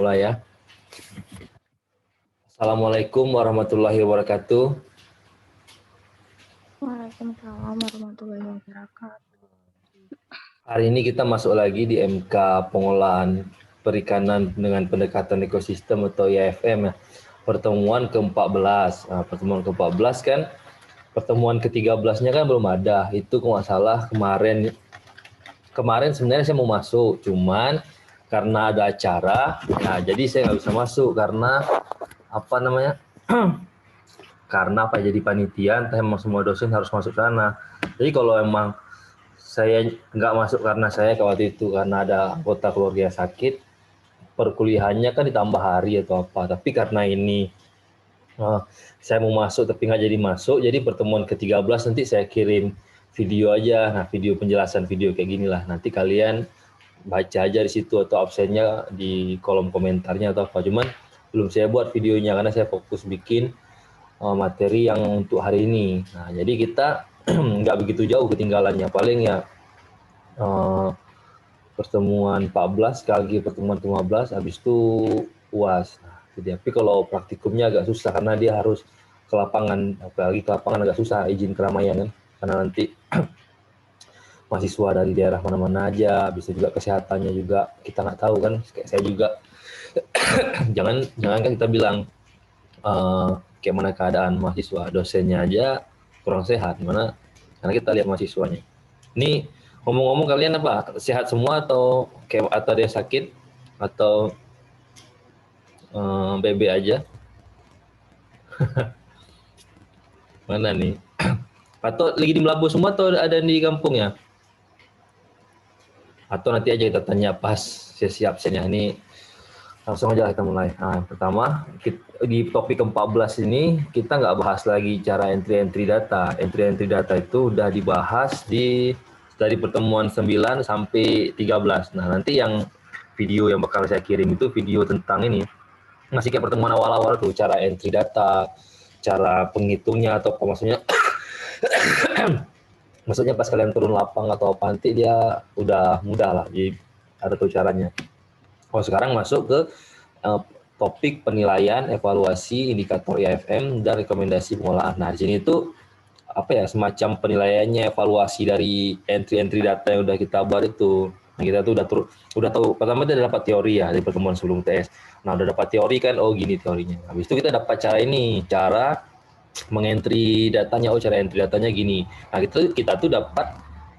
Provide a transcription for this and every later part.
Mulai ya. Assalamualaikum warahmatullahi wabarakatuh. Waalaikumsalam warahmatullahi wabarakatuh. Hari ini kita masuk lagi di MK pengolahan perikanan dengan pendekatan ekosistem atau IFM ya. Pertemuan ke-14. Nah, pertemuan ke-14 kan, pertemuan ke-13-nya kan belum ada. Itu kalau nggak salah kemarin sebenarnya saya mau masuk, cuman karena ada acara, nah jadi saya nggak bisa masuk karena karena jadi panitia, entah emang semua dosen harus masuk sana. Jadi kalau emang saya nggak masuk karena saya waktu itu karena ada anggota keluarga sakit, perkuliahannya kan ditambah hari atau apa. Tapi karena ini saya mau masuk tapi nggak jadi masuk, jadi pertemuan ke-13 nanti saya kirim video aja. Nah, video penjelasan video kayak gini lah. Nanti kalian baca aja di situ atau absennya di kolom komentarnya atau apa. Cuman belum saya buat videonya karena saya fokus bikin materi yang untuk hari ini. Nah, jadi kita nggak begitu jauh ketinggalannya. Paling ya pertemuan 14 kali pertemuan 15, habis itu UAS. Nah, tapi kalau praktikumnya agak susah karena dia harus ke lapangan, apalagi ke lapangan agak susah izin keramaian kan, karena nanti mahasiswa dari daerah mana-mana aja, bisa juga kesehatannya juga kita nggak tahu kan, kayak saya juga jangan kan kita bilang kayak mana keadaan mahasiswa, dosennya aja kurang sehat, mana karena kita lihat mahasiswanya. Ini ngomong-ngomong kalian apa sehat semua atau ada yang sakit atau BB aja? Mana nih? Atau lagi di Melabu semua atau ada di kampung ya? Atau nanti aja kita tanya pas siap absennya. Ini langsung aja kita mulai. Nah, pertama di topik ke-14 ini kita nggak bahas lagi cara entry data. Entry data itu udah dibahas dari pertemuan 9 sampai 13. Nah, nanti yang video yang bakal saya kirim itu video tentang ini. Masih kayak pertemuan awal-awal tuh, cara entry data, cara penghitungnya atau apa maksudnya. Maksudnya pas kalian turun lapang atau apa nanti dia udah mudah lah. Jadi ada tuh caranya. Oh, sekarang masuk ke topik penilaian, evaluasi, indikator IFM, dan rekomendasi pengolahan. Nah, di sini tuh semacam penilaiannya, evaluasi dari entry data yang udah kita buat itu. Nah, kita tuh udah tahu pertama kita dapat teori ya dari pertemuan sebelum TS. Nah, udah dapat teori kan, oh gini teorinya. Habis itu kita dapat cara mengentry datanya, cara entry datanya gini. Nah, kita tuh dapat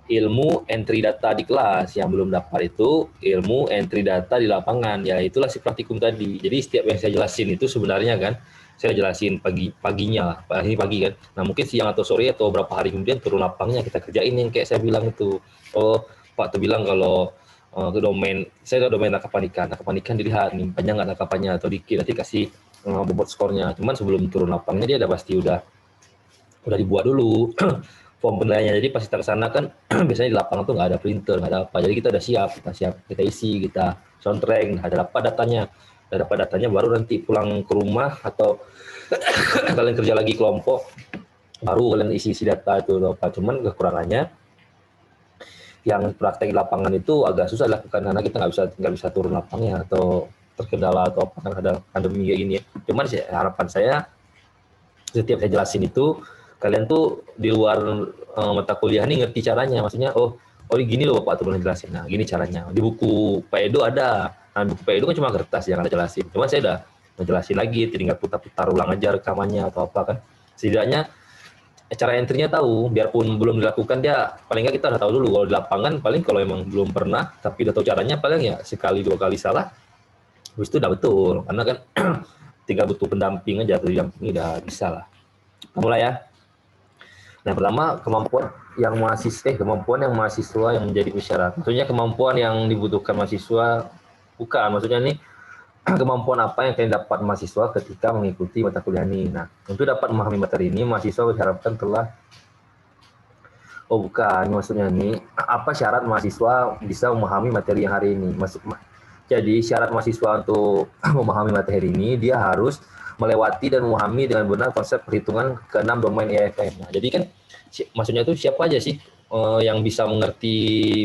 ilmu entry data di kelas, yang belum dapat itu ilmu entry data di lapangan. Ya itulah si praktikum tadi. Jadi setiap yang saya jelasin itu sebenarnya kan saya jelasin paginya lah, ini pagi kan. Nah, mungkin siang atau sore atau berapa hari kemudian turun lapangnya kita kerjain yang kayak saya bilang itu. Oh, Pak tuh bilang kalau ke domain, saya ke domain tangkapan ikan dilihat nih panjang nggak tangkapannya atau dikit, nanti kasih bobot skornya. Cuman sebelum turun lapangnya dia udah dibuat dulu form penilaiannya. Jadi pas kita kesana kan biasanya di lapangan tuh nggak ada printer, nggak ada apa. Jadi kita udah siap, kita isi, kita soundtrack, ada dapat datanya baru nanti pulang ke rumah atau kalian kerja lagi kelompok, baru kalian isi data itu atau apa. Cuman kekurangannya yang praktek di lapangan itu agak susah dilakukan karena kita nggak bisa turun lapangnya atau terkendala atau apa kan ada pandemi kayak gini ya. Cuman harapan saya setiap saya jelasin itu kalian tuh di luar mata kuliah nih ngerti caranya, maksudnya oh gini loh Pak tuh pernah jelasin, nah gini caranya di buku Pak Edo ada. Nah, buku Pak Edo kan cuma kertas yang ada jelasin, cuma saya udah ngejelasin lagi, tinggal putar-putar ulang aja rekamannya atau apa kan, setidaknya cara entry-nya tahu, biarpun belum dilakukan dia paling nggak kita udah tahu dulu. Kalau di lapangan paling kalau emang belum pernah tapi udah tahu caranya, paling ya sekali dua kali salah habis itu udah betul, karena kan tinggal butuh pendamping aja, tuh yang ini udah bisa lah. Mulai ya. Nah, pertama kemampuan yang mahasiswa yang menjadi syarat. Maksudnya kemampuan yang dibutuhkan mahasiswa, bukan maksudnya nih kemampuan apa yang kalian dapat mahasiswa ketika mengikuti mata kuliah ini. Nah, untuk dapat memahami materi ini, mahasiswa diharapkan maksudnya nih apa syarat mahasiswa bisa memahami materi yang hari ini. Jadi syarat mahasiswa untuk memahami materi ini, dia harus melewati dan memahami dengan benar konsep perhitungan ke-6 domain IFM. Nah, jadi kan maksudnya itu siapa aja sih yang bisa mengerti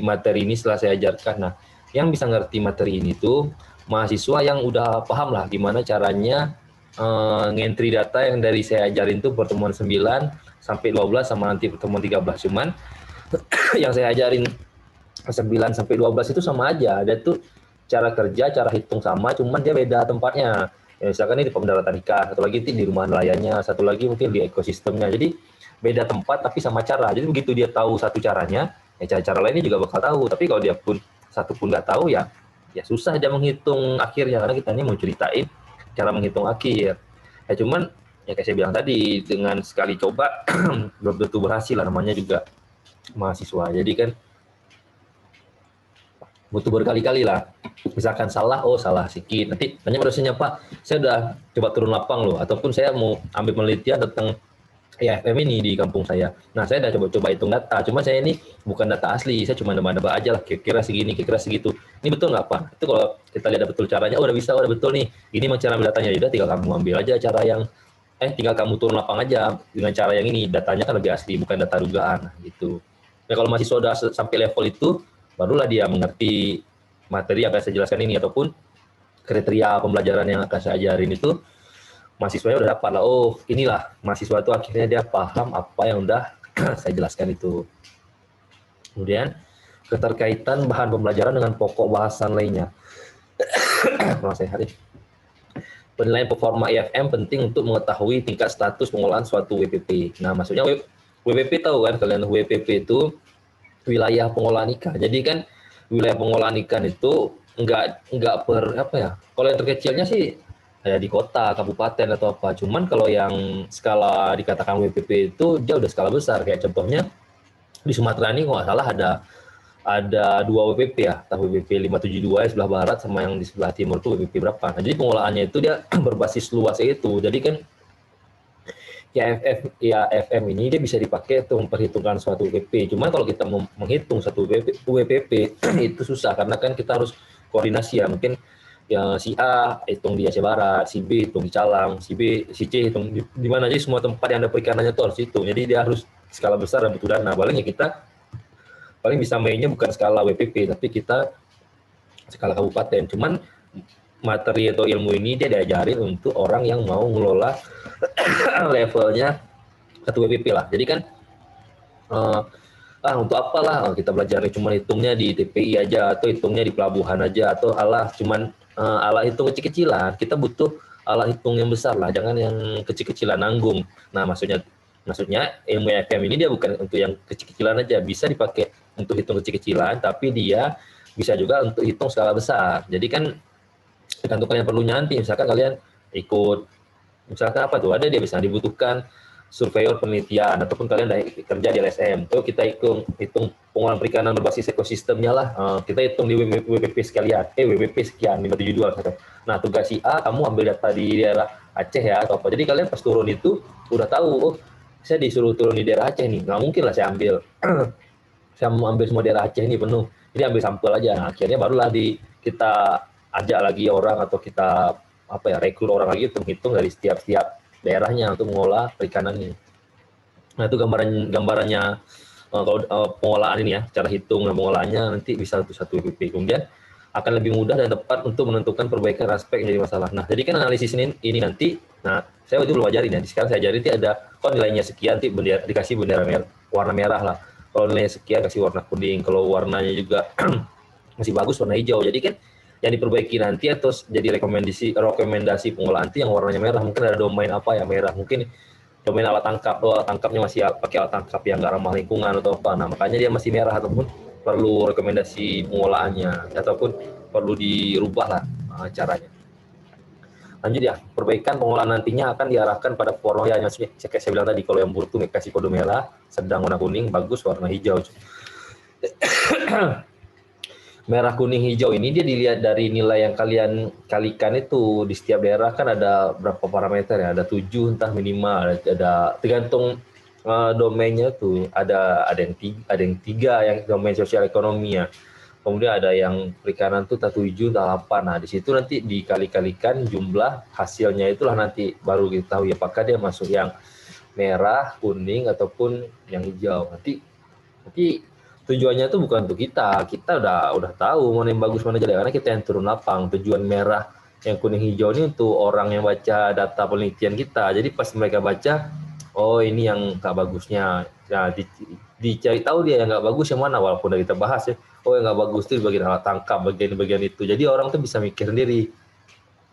materi ini setelah saya ajarkan. Nah, yang bisa ngerti materi ini tuh mahasiswa yang udah paham lah gimana caranya ngentri data yang dari saya ajarin tuh pertemuan 9 sampai 12 sama nanti pertemuan 13. Cuman yang saya ajarin 9 sampai 12 itu sama aja. Ada tuh cara kerja, cara hitung sama, cuman dia beda tempatnya. Ya, misalkan ini di pendaratan ikan, satu lagi di rumah nelayannya, satu lagi mungkin di ekosistemnya. Jadi beda tempat tapi sama cara. Jadi begitu dia tahu satu caranya, ya cara-cara lainnya juga bakal tahu. Tapi kalau dia pun satu pun nggak tahu ya, ya susah dia menghitung akhirnya karena kita ini mau ceritain cara menghitung akhir. Ya cuman ya kayak saya bilang tadi dengan sekali coba belum tentu berhasil lah, namanya juga mahasiswa. Jadi kan butuh berkali-kali lah. Misalkan salah, oh salah sedikit. Nanti tanya dosennya, Pak, saya udah coba turun lapang loh, ataupun saya mau ambil penelitian tentang EFM ini di kampung saya. Nah, saya udah coba-coba hitung data. Cuma saya ini bukan data asli, saya cuma nebak-nebak aja lah, kira-kira segini, kira-kira segitu. Ini betul nggak, Pak? Itu kalau kita lihat betul caranya, oh udah bisa, oh udah betul nih. Ini memang cara ambil datanya. Udah tinggal kamu ambil aja cara yang, tinggal kamu turun lapang aja dengan cara yang ini. Datanya kan lebih asli, bukan data dugaan gitu. Nah, kalau mahasiswa sudah sampai level itu, barulah dia mengerti materi yang akan saya jelaskan ini, ataupun kriteria pembelajaran yang akan saya ajarin itu mahasiswanya udah dapat lah, oh inilah mahasiswa itu akhirnya dia paham apa yang udah saya jelaskan itu. Kemudian keterkaitan bahan pembelajaran dengan pokok bahasan lainnya. Penilaian performa IFM penting untuk mengetahui tingkat status pengolahan suatu WPP. Nah, maksudnya WPP tahu kan kalian, WPP itu wilayah pengolahan ikan. Jadi kan wilayah pengolahan ikan itu enggak per apa ya? Kalau yang terkecilnya sih kayak di kota, kabupaten atau apa. Cuman kalau yang skala dikatakan WPP itu dia udah skala besar. Kayak contohnya di Sumatera ini kalau nggak salah ada 2 WPP ya, entah WPP 572 ya sebelah barat sama yang di sebelah timur itu WPP berapa. Nah, jadi pengolahannya itu dia berbasis luas itu. Jadi kan ya FM ini dia bisa dipakai untuk memperhitungkan suatu WPP. Cuma kalau kita menghitung satu WPP itu susah karena kan kita harus koordinasi ya. Mungkin ya si A hitung di Aceh Barat, si B hitung di Calang, si C hitung di mana aja, semua tempat yang ada perikanannya itu harus hitung. Jadi dia harus skala besar dan butuh dana. Paling ya kita paling bisa mainnya bukan skala WPP tapi kita skala kabupaten. Cuman materi atau ilmu ini dia diajarin untuk orang yang mau ngelola levelnya satu WPP lah. Jadi kan untuk apalah kita belajar cuma hitungnya di TPI aja atau hitungnya di pelabuhan aja atau cuman alat hitung kecil-kecilan. Kita butuh alat hitung yang besar lah, jangan yang kecil-kecilan nanggung. Nah, maksudnya ilmu FM ini dia bukan untuk yang kecil-kecilan aja, bisa dipakai untuk hitung kecil-kecilan, tapi dia bisa juga untuk hitung skala besar. Jadi kan tergantung kalian perlunya nanti, misalkan kalian ikut, misalkan apa tuh, ada dia bisa dibutuhkan surveyor penelitian, ataupun kalian udah kerja di LSM, tuh kita hitung pengolahan perikanan berbasis ekosistemnya lah, kita hitung di WPP sekalian, WPP sekian, 572. Nah, tugas si A, kamu ambil data di daerah Aceh ya, atau apa. Jadi kalian pas turun itu, udah tahu, oh, saya disuruh turun di daerah Aceh nih, nggak mungkin lah saya ambil, saya mau ambil semua daerah Aceh ini penuh, jadi ambil sampel aja. Nah, akhirnya barulah kita ajak lagi orang atau kita rekrut orang lagi untuk menghitung dari setiap daerahnya untuk mengolah perikanannya. Nah, itu gambarannya kalau pengolahan ini ya, cara hitung dan pengolahannya nanti bisa satu WPP. Kemudian akan lebih mudah dan tepat untuk menentukan perbaikan aspek yang jadi masalah. Nah, jadi kan analisis ini nanti, nah saya itu belum ajarin ya. Sekarang saya ajarin nanti ada nilainya sekian, nanti dikasih bendera warna merah lah. Kalau nilainya sekian kasih warna kuning. Kalau warnanya juga masih bagus warna hijau. Jadi kan yang diperbaiki nanti atau jadi rekomendasi pengolahan itu yang warnanya merah. Mungkin ada domain apa ya merah, mungkin domain alat tangkap, alat tangkapnya masih pakai alat tangkap yang nggak ramah lingkungan atau apa. Nah, makanya dia masih merah, ataupun perlu rekomendasi pengolahannya, ataupun perlu dirubah lah caranya. Lanjut ya, perbaikan pengolahan nantinya akan diarahkan pada forma yang kayak saya bilang tadi, kalau yang buruk itu kasih kode merah, sedang warna kuning, bagus warna hijau. Merah, kuning, hijau ini dia dilihat dari nilai yang kalian kalikan itu. Di setiap daerah kan ada berapa parameter ya, ada 7 entah minimal, ada tergantung domainnya tuh, ada yang tiga yang domain sosial ekonomi ya. Kemudian ada yang perikanan tuh 7 entah 8. Nah, di situ nanti dikali-kalikan jumlah hasilnya, itulah nanti baru kita tahu ya apakah dia masuk yang merah, kuning ataupun yang hijau. Nanti tujuannya tuh bukan untuk kita udah tahu mana yang bagus mana jelek karena kita yang turun lapang. Tujuan merah yang kuning hijau ini untuk orang yang baca data penelitian kita. Jadi pas mereka baca, oh ini yang nggak bagusnya. Nah, dicari tahu dia yang nggak bagus yang mana, walaupun udah kita bahas ya. Oh yang nggak bagus itu di bagian alat tangkap, bagian-bagian itu. Jadi orang tuh bisa mikir sendiri.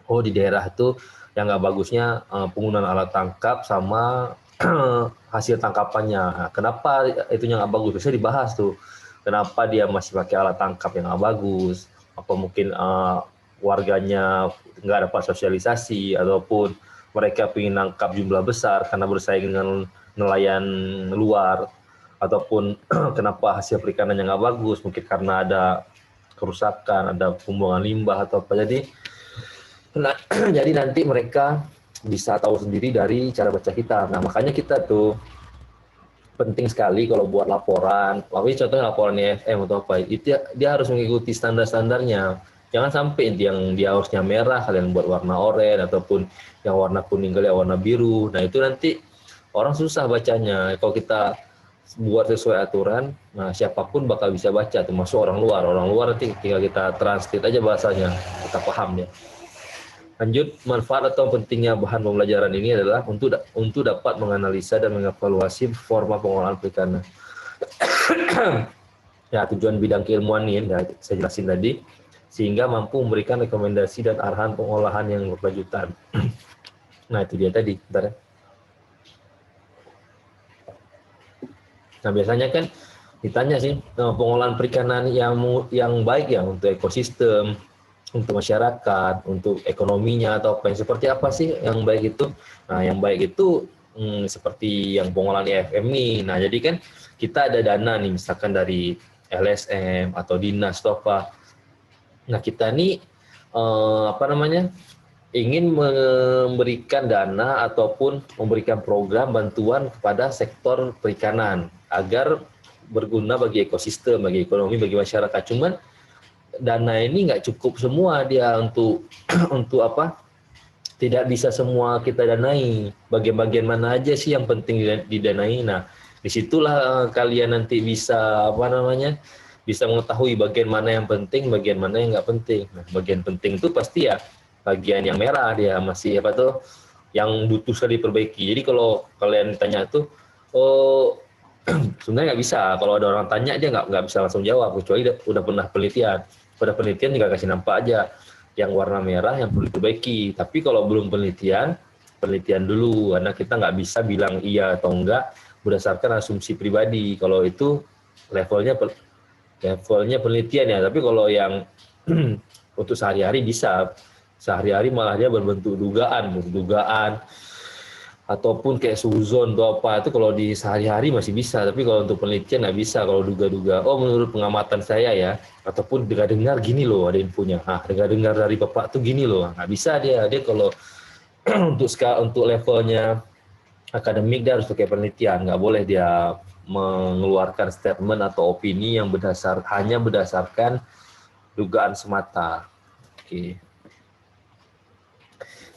Oh di daerah itu yang nggak bagusnya penggunaan alat tangkap sama hasil tangkapannya. Nah, kenapa itunya nggak bagus? Bisa dibahas tuh. Kenapa dia masih pakai alat tangkap yang nggak bagus? Apa mungkin warganya nggak dapat sosialisasi ataupun mereka ingin nangkap jumlah besar karena bersaing dengan nelayan luar ataupun kenapa hasil perikanannya nggak bagus? Mungkin karena ada kerusakan, ada pembuangan limbah atau apa. Nah, jadi nanti mereka bisa tahu sendiri dari cara baca kita. Nah, makanya kita tuh penting sekali kalau buat laporan. Contohnya laporan EFM atau apa, itu dia harus mengikuti standar-standarnya. Jangan sampai yang dia harusnya merah, kalian buat warna oranye, ataupun yang warna kuning kalian warna biru. Nah, itu nanti orang susah bacanya. Kalau kita buat sesuai aturan, nah siapapun bakal bisa baca, termasuk orang luar. Orang luar nanti tinggal kita translate aja bahasanya, kita paham ya. Lanjut, manfaat atau pentingnya bahan pembelajaran ini adalah untuk dapat menganalisa dan mengevaluasi forma pengolahan perikanan. Ya, tujuan bidang keilmuan ini ya, saya jelasin tadi, sehingga mampu memberikan rekomendasi dan arahan pengolahan yang berkelanjutan. Nah, itu dia tadi. Bentar ya. Nah, biasanya kan ditanya sih, pengolahan perikanan yang baik ya untuk ekosistem, untuk masyarakat, untuk ekonominya atau apa yang seperti apa sih yang baik itu? Nah, yang baik itu seperti yang pengolahan EFM nih. Nah, jadi kan kita ada dana nih, misalkan dari LSM atau dinas atau apa. Nah, kita nih ingin memberikan dana ataupun memberikan program bantuan kepada sektor perikanan agar berguna bagi ekosistem, bagi ekonomi, bagi masyarakat. Cuman dana ini nggak cukup semua dia untuk untuk apa? Tidak bisa semua kita danai. Bagian-bagian mana aja sih yang penting didanai? Nah, disitulah kalian nanti bisa bisa mengetahui bagian mana yang penting, bagian mana yang nggak penting. Nah, bagian penting itu pasti ya bagian yang merah dia masih yang butuh sekali diperbaiki. Jadi kalau kalian tanya tuh, oh sebenarnya nggak bisa. Kalau ada orang tanya dia nggak bisa langsung jawab kecuali udah pernah penelitian. Pada penelitian juga kasih nampak aja yang warna merah yang perlu diperbaiki. Tapi kalau belum penelitian dulu karena kita nggak bisa bilang iya atau enggak berdasarkan asumsi pribadi. Kalau itu levelnya penelitian ya. Tapi kalau yang untuk sehari-hari bisa. Sehari-hari malah dia berbentuk dugaan ataupun kayak suzon atau apa itu kalau di sehari-hari masih bisa, tapi kalau untuk penelitian nggak bisa. Kalau duga-duga, oh menurut pengamatan saya ya, ataupun dengar-dengar gini loh ada infonya, dengar-dengar dari bapak tuh gini loh, nggak bisa dia kalau untuk levelnya akademik dia harus pakai penelitian, nggak boleh dia mengeluarkan statement atau opini yang hanya berdasarkan dugaan semata. Oke.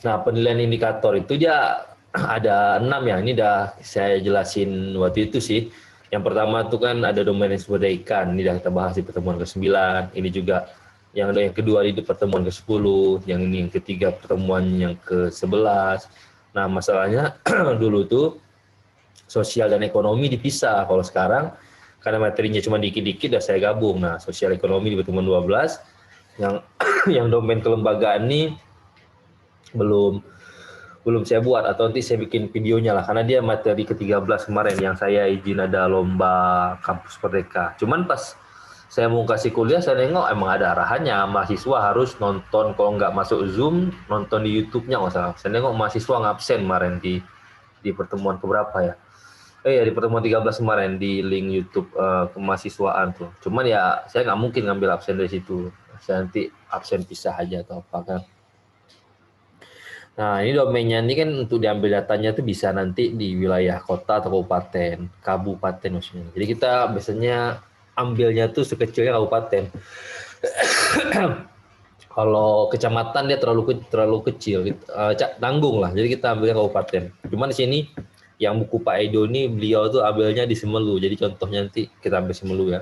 Nah, penilaian indikator itu dia ada 6 ya, ini udah saya jelasin waktu itu sih. Yang pertama itu kan ada domain sumber daya ikan, ini udah kita bahas di pertemuan ke-9, ini juga yang kedua di pertemuan ke-10, yang ini yang ketiga pertemuan yang ke-11. Nah, masalahnya dulu tuh sosial dan ekonomi dipisah. Kalau sekarang karena materinya cuma dikit-dikit udah saya gabung. Nah, sosial ekonomi di pertemuan 12, yang domain kelembagaan ini belum saya buat, atau nanti saya bikin videonya lah, karena dia materi ke-13 kemarin yang saya izin ada lomba kampus merdeka. Cuman pas saya mau kasih kuliah, saya nengok emang ada arahannya, mahasiswa harus nonton, kalau nggak masuk Zoom, nonton di YouTube-nya nggak salah. Saya nengok mahasiswa ngabsen kemarin di pertemuan keberapa ya? Di pertemuan 13 kemarin di link YouTube kemahasiswaan tuh. Cuman ya saya nggak mungkin ngambil absen dari situ. Saya nanti absen pisah aja atau apa kan. Nah, ini domainnya ini kan untuk diambil datanya itu bisa nanti di wilayah kota atau kabupaten maksudnya. Jadi kita biasanya ambilnya tuh sekecilnya kabupaten. Kalau kecamatan dia terlalu kecil, tanggung lah. Jadi kita ambilnya kabupaten. Cuman di sini yang buku Pak Edo ini beliau tuh ambilnya di Semelu. Jadi contohnya nanti kita ambil Semelu ya.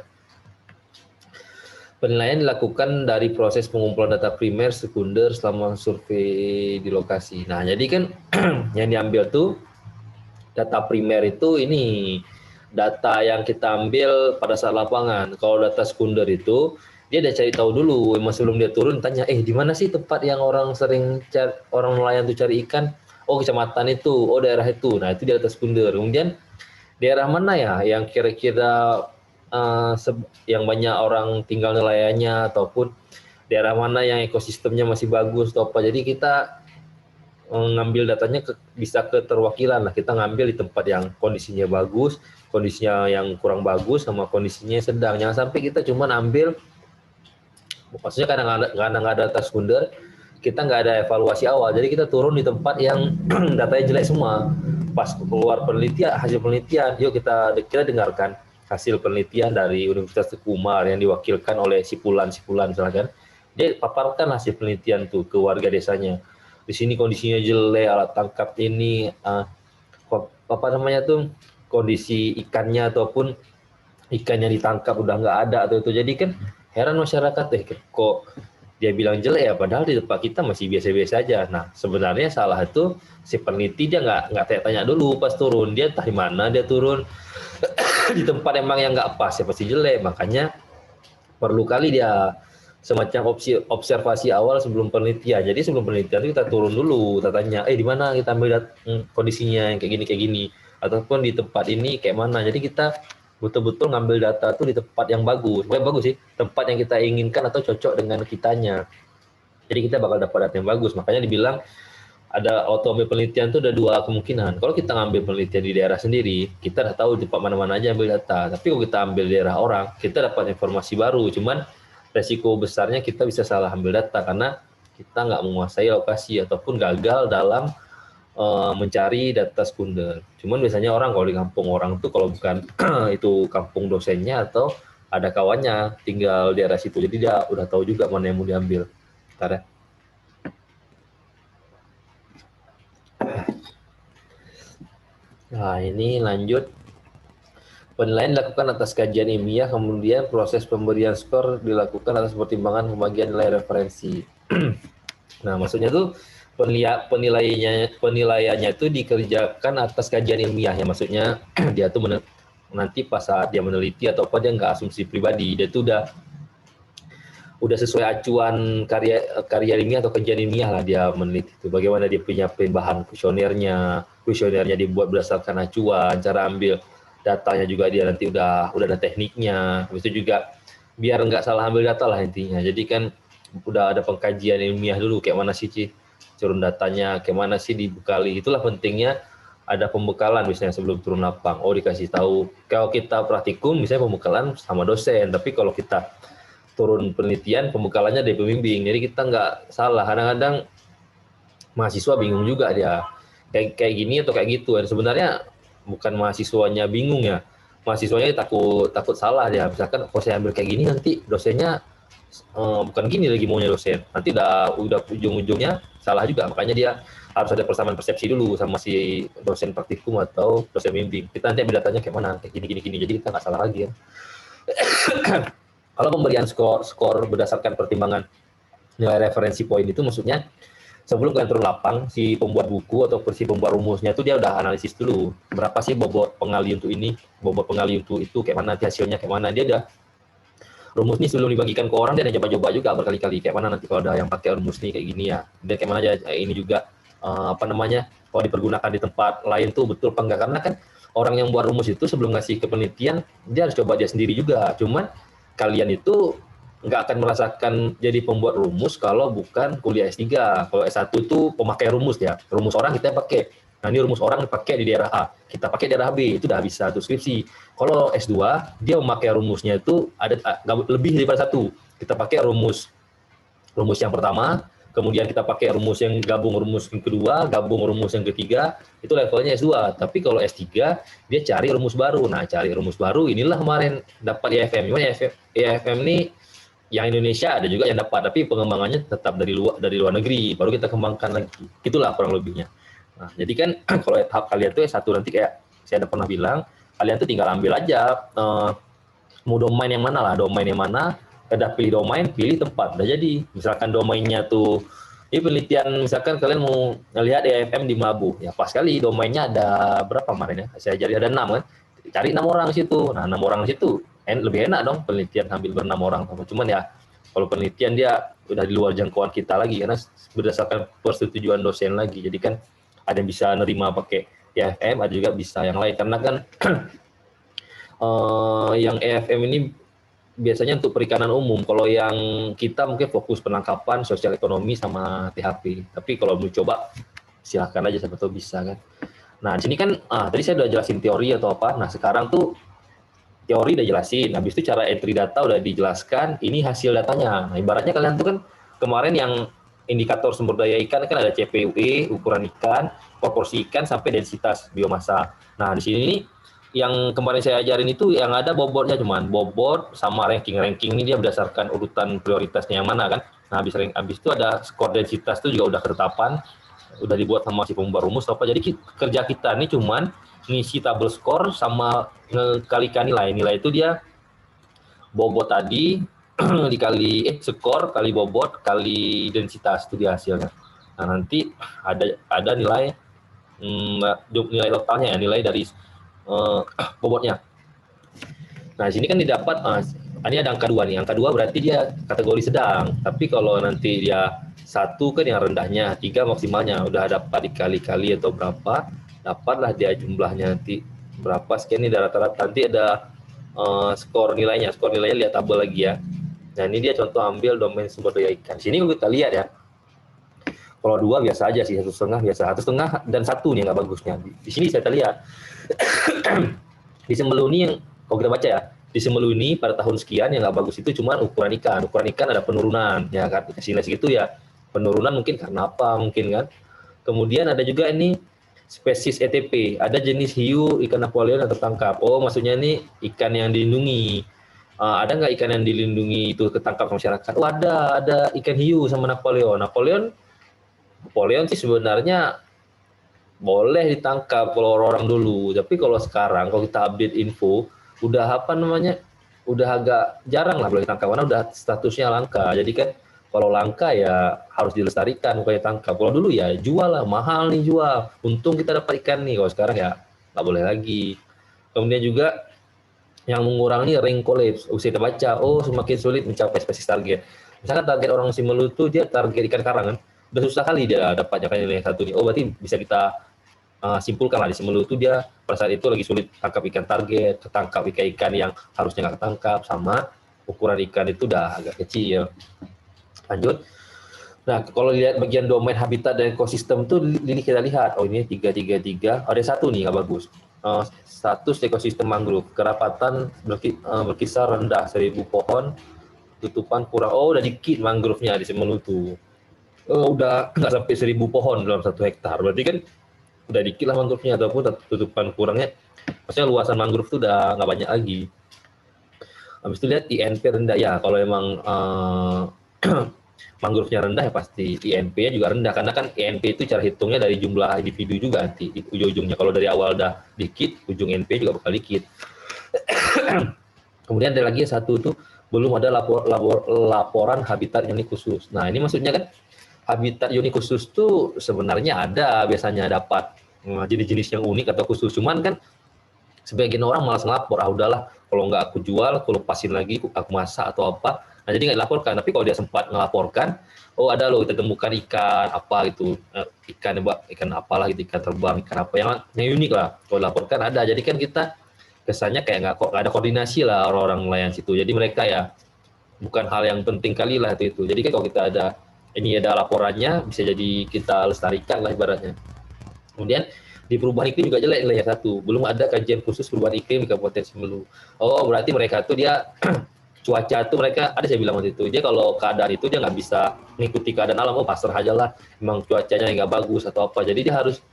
Penilaian dilakukan dari proses pengumpulan data primer, sekunder selama survei di lokasi. Nah, jadi kan yang diambil tuh data primer itu ini data yang kita ambil pada saat lapangan. Kalau data sekunder itu dia udah cari tahu dulu, emang sebelum dia turun tanya, di mana sih tempat yang orang sering cari, orang nelayan tuh cari ikan? Oh, kecamatan itu, oh daerah itu. Nah, itu dia data sekunder. Kemudian daerah mana ya yang kira-kira yang banyak orang tinggal nelayannya ataupun daerah mana yang ekosistemnya masih bagus atau apa. Jadi kita ngambil datanya bisa keterwakilan lah. Kita ngambil di tempat yang kondisinya bagus, kondisinya yang kurang bagus, sama kondisinya sedang. Jangan sampai kita cuma ambil, maksudnya kadang nggak ada data sekunder, kita nggak ada evaluasi awal. Jadi kita turun di tempat yang datanya jelek semua. Pas keluar penelitian, hasil penelitian, yuk kita dengarkan hasil penelitian dari Universitas Teguh Umar yang diwakilkan oleh Sipulan misalkan. Dia paparkan hasil penelitian tuh ke warga desanya. Di sini kondisinya jelek, alat tangkap ini apa namanya tuh, kondisi ikannya ataupun ikannya ditangkap udah nggak ada atau itu. Jadi kan heran masyarakat kok dia bilang jelek ya, padahal di tempat kita masih biasa-biasa aja. Nah, sebenarnya salah itu si peneliti, dia nggak tanya-tanya dulu pas turun, dia entah di mana dia turun di tempat emang yang nggak pas ya pasti jelek. Makanya perlu kali dia semacam observasi awal sebelum penelitian. Jadi sebelum penelitian itu kita turun dulu, kita tanya, di mana kita ambil kondisinya yang kayak gini, ataupun di tempat ini kayak mana. Jadi kita betul-betul ngambil data tuh di tempat yang bagus, bukan bagus sih, tempat yang kita inginkan atau cocok dengan kitanya. Jadi kita bakal dapat data yang bagus. Makanya dibilang ada auto penelitian tuh ada dua kemungkinan. Kalau kita ngambil penelitian di daerah sendiri, kita udah tahu di tempat mana-mana aja ambil data. Tapi kalau kita ambil daerah orang, kita dapat informasi baru. Cuman resiko besarnya kita bisa salah ambil data karena kita nggak menguasai lokasi ataupun gagal dalam mencari data sekunder. Cuman biasanya orang kalau di kampung orang tuh kalau bukan itu kampung dosennya atau ada kawannya tinggal di daerah situ, jadi dia udah tahu juga mana yang mau diambil. Bentar ya. Nah, ini lanjut. Penilaian dilakukan atas kajian ilmiah, kemudian proses pemberian skor dilakukan atas pertimbangan pembagian nilai referensi. Nah, maksudnya tuh penilaiannya itu dikerjakan atas kajian ilmiah ya, maksudnya dia tuh nanti pas saat dia meneliti atau apa dia nggak asumsi pribadi, dia tuh udah sesuai acuan karya ilmiah atau kajian ilmiah lah dia meneliti itu. Bagaimana dia punya bahan kuesionernya dibuat berdasarkan acuan, cara ambil datanya juga dia nanti udah ada tekniknya. Habis itu juga biar nggak salah ambil data lah intinya. Jadi kan udah ada pengkajian ilmiah dulu, kayak mana sih turun datanya, kayak mana sih dibekali. Itulah pentingnya ada pembekalan misalnya sebelum turun lapang. Oh, dikasih tahu. Kalau kita praktikum misalnya pembekalan sama dosen, tapi kalau kita turun penelitian pembekalannya dari pembimbing. Jadi kita nggak salah. Kadang-kadang mahasiswa bingung juga dia kayak gini atau kayak gitu. Dan sebenarnya bukan mahasiswanya bingung ya, mahasiswanya takut salah dia. Misalkan kalau saya ambil kayak gini nanti dosennya bukan gini lagi maunya dosen, nanti udah ujung-ujungnya salah juga. Makanya dia harus ada persamaan persepsi dulu sama si dosen praktikum atau dosen bimbing. Kita nanti ambil datanya kayak mana, kayak gini, jadi kita nggak salah lagi ya. Kalau pemberian skor berdasarkan pertimbangan nilai referensi poin itu maksudnya sebelum kalian turun lapang, si pembuat buku atau si pembuat rumusnya itu dia udah analisis dulu. Berapa sih bobot pengali untuk ini, bobot pengali untuk itu, kayak mana nanti hasilnya, kayak mana. Dia udah rumus ini sebelum dibagikan ke orang, dia udah coba-coba juga berkali-kali. Kayak mana nanti kalau ada yang pakai rumus ini kayak gini ya. Dan kayak mana aja ini juga, kalau dipergunakan di tempat lain tuh betul apa enggak. Karena kan orang yang buat rumus itu sebelum ngasih ke penelitian, dia harus coba dia sendiri juga. Cuman kalian itu nggak akan merasakan jadi pembuat rumus kalau bukan kuliah S3. Kalau S1 itu pemakai rumus ya. Rumus orang kita pakai. Nah, ini rumus orang dipakai di daerah A, kita pakai di daerah B, itu udah bisa tuh skripsi. Kalau S2, dia memakai rumusnya itu ada lebih daripada satu. Kita pakai rumus yang pertama, kemudian kita pakai rumus yang gabung rumus yang kedua, gabung rumus yang ketiga, itu levelnya S2. Tapi kalau S3, dia cari rumus baru. Nah, cari rumus baru, inilah kemarin dapat IFM. Gimana IFM ini yang Indonesia ada juga yang dapat, tapi pengembangannya tetap dari luar negeri, baru kita kembangkan lagi. Itulah kurang lebihnya. Nah, jadi kan kalau tahap kalian tuh S1 nanti kayak saya ada pernah bilang, kalian tuh tinggal ambil aja mau domain yang mana lah, domain yang mana, udah pilih domain, pilih tempat, udah jadi. Misalkan domainnya tuh, ini penelitian, misalkan kalian mau ngelihat EFM di Mabu, ya pas kali domainnya ada berapa kemarin ya, saya jadi ada 6 kan, cari 6 orang di situ, nah 6 orang di situ, lebih enak dong penelitian sambil ber-6 orang, cuman ya, kalau penelitian dia udah di luar jangkauan kita lagi, karena berdasarkan persetujuan dosen lagi, jadi kan ada yang bisa nerima pakai EFM, ada juga bisa yang lain, karena kan yang EFM ini biasanya untuk perikanan umum. Kalau yang kita mungkin fokus penangkapan, sosial ekonomi sama THP. Tapi kalau mau coba silahkan aja, siapa tahu bisa kan. Nah di sini kan tadi saya udah jelasin teori atau apa. Nah sekarang tuh teori udah jelasin. Habis itu cara entry data udah dijelaskan. Ini hasil datanya. Nah, ibaratnya kalian tuh kan kemarin yang indikator sumber daya ikan kan ada CPUE, ukuran ikan, proporsi ikan sampai densitas biomasa. Nah di sini yang kemarin saya ajarin itu yang ada bobotnya, cuman bobot sama ranking ini dia berdasarkan urutan prioritasnya yang mana kan. Nah habis itu ada skor densitas itu juga udah ketetapan, udah dibuat sama si pembuat rumus apa. Jadi kerja kita ini cuman ngisi tabel skor sama ngekalikan nilai itu dia bobot tadi dikali skor kali bobot kali densitas itu dia hasilnya. Nah nanti ada nilai nilai totalnya ya, nilai dari bobotnya. Nah, sini kan didapat, ini ada angka 2 nih. Angka 2 berarti dia kategori sedang. Tapi kalau nanti dia 1 kan yang rendahnya, 3 maksimalnya. Udah dapat dikali-kali atau berapa, dapatlah dia jumlahnya nanti berapa sekian, ini rata-rata. Nanti ada skor nilainya. Skor nilainya lihat tabel lagi ya. Nah, ini dia contoh ambil domain sumber daya ikan. Sini kita lihat ya. Kalau 2 biasa aja sih, 1,5 biasa. 1,5 dan 1 nih nggak bagusnya. Di sini saya lihat. Di Semelu ini yang kalau kita baca ya, di Semelu ini pada tahun sekian yang nggak bagus itu cuma ukuran ikan ada penurunan ya kan, dikasih nilai segitu ya, penurunan mungkin karena apa mungkin kan. Kemudian ada juga ini spesies ETP, ada jenis hiu ikan Napoleon yang tertangkap. Oh maksudnya ini ikan yang dilindungi. Ada nggak ikan yang dilindungi itu ketangkap masyarakat? Oh ada ikan hiu sama Napoleon sih sebenarnya boleh ditangkap kalau orang dulu, tapi kalau sekarang kalau kita update info udah udah agak jarang lah boleh ditangkap karena udah statusnya langka. Jadi kan kalau langka ya harus dilestarikan bukannya tangkap. Kalau dulu ya jual lah, mahal nih jual, untung kita dapat ikan nih. Kalau sekarang ya nggak boleh lagi. Kemudian juga yang mengurangi ring collapse, kita baca semakin sulit mencapai spesies target. Misalkan target orang Simelu itu dia target ikan karang kan, udah susah kali dia dapatnya kan nilai 1 nih. Berarti bisa kita simpulkan lah di Semelu itu dia pada saat itu lagi sulit tangkap ikan target, ketangkap ikan-ikan yang harusnya nggak ketangkap, sama ukuran ikan itu udah agak kecil. Lanjut. Nah, kalau lihat bagian domain habitat dan ekosistem tuh ini kita lihat, ini 333, ada satu nih nggak bagus. Status ekosistem mangrove, kerapatan berkisar rendah 1.000 pohon, tutupan kurang, udah dikit mangrove-nya di Semelu tuh. Udah nggak sampai 1.000 pohon dalam 1 hektar, berarti kan udah dikit lah mangrove-nya ataupun tutupan kurangnya, maksudnya luasan mangrove itu udah nggak banyak lagi. Habis itu lihat INP rendah ya, kalau emang mangrove-nya rendah ya pasti INP-nya juga rendah, karena kan INP itu cara hitungnya dari jumlah individu juga nanti di ujung-ujungnya. Kalau dari awal udah dikit, ujung INP juga bakal dikit. Kemudian ada lagi satu tuh belum ada laporan habitat unik khusus. Nah ini maksudnya kan habitat unik khusus tuh sebenarnya ada, biasanya dapat jenis-jenis yang unik atau khusus. Cuman kan sebagian orang malas ngelapor, udahlah kalau nggak aku jual, aku lepasin lagi, aku masak atau apa. Nah jadi nggak dilaporkan. Tapi kalau dia sempat ngelaporkan, ada loh kita temukan ikan apa gitu, ikan apalah gitu, ikan terbang, ikan apa yang unik lah. Kalau dilaporkan ada. Jadi kan kita kesannya kayak nggak ada koordinasi lah orang-orang nelayan situ. Jadi mereka ya bukan hal yang penting kali lah itu. Jadi kan kalau kita ada laporannya, bisa jadi kita lestarikan lah ibaratnya. Kemudian di perubahan iklim juga jelek nilainya 1. Belum ada kajian khusus perubahan iklim di Kabupaten Semelu. Berarti mereka tuh dia cuaca tuh mereka, ada saya bilang waktu itu, dia kalau keadaan itu dia nggak bisa mengikuti keadaan alam, pasrah aja lah, memang cuacanya nggak bagus atau apa. Jadi dia harus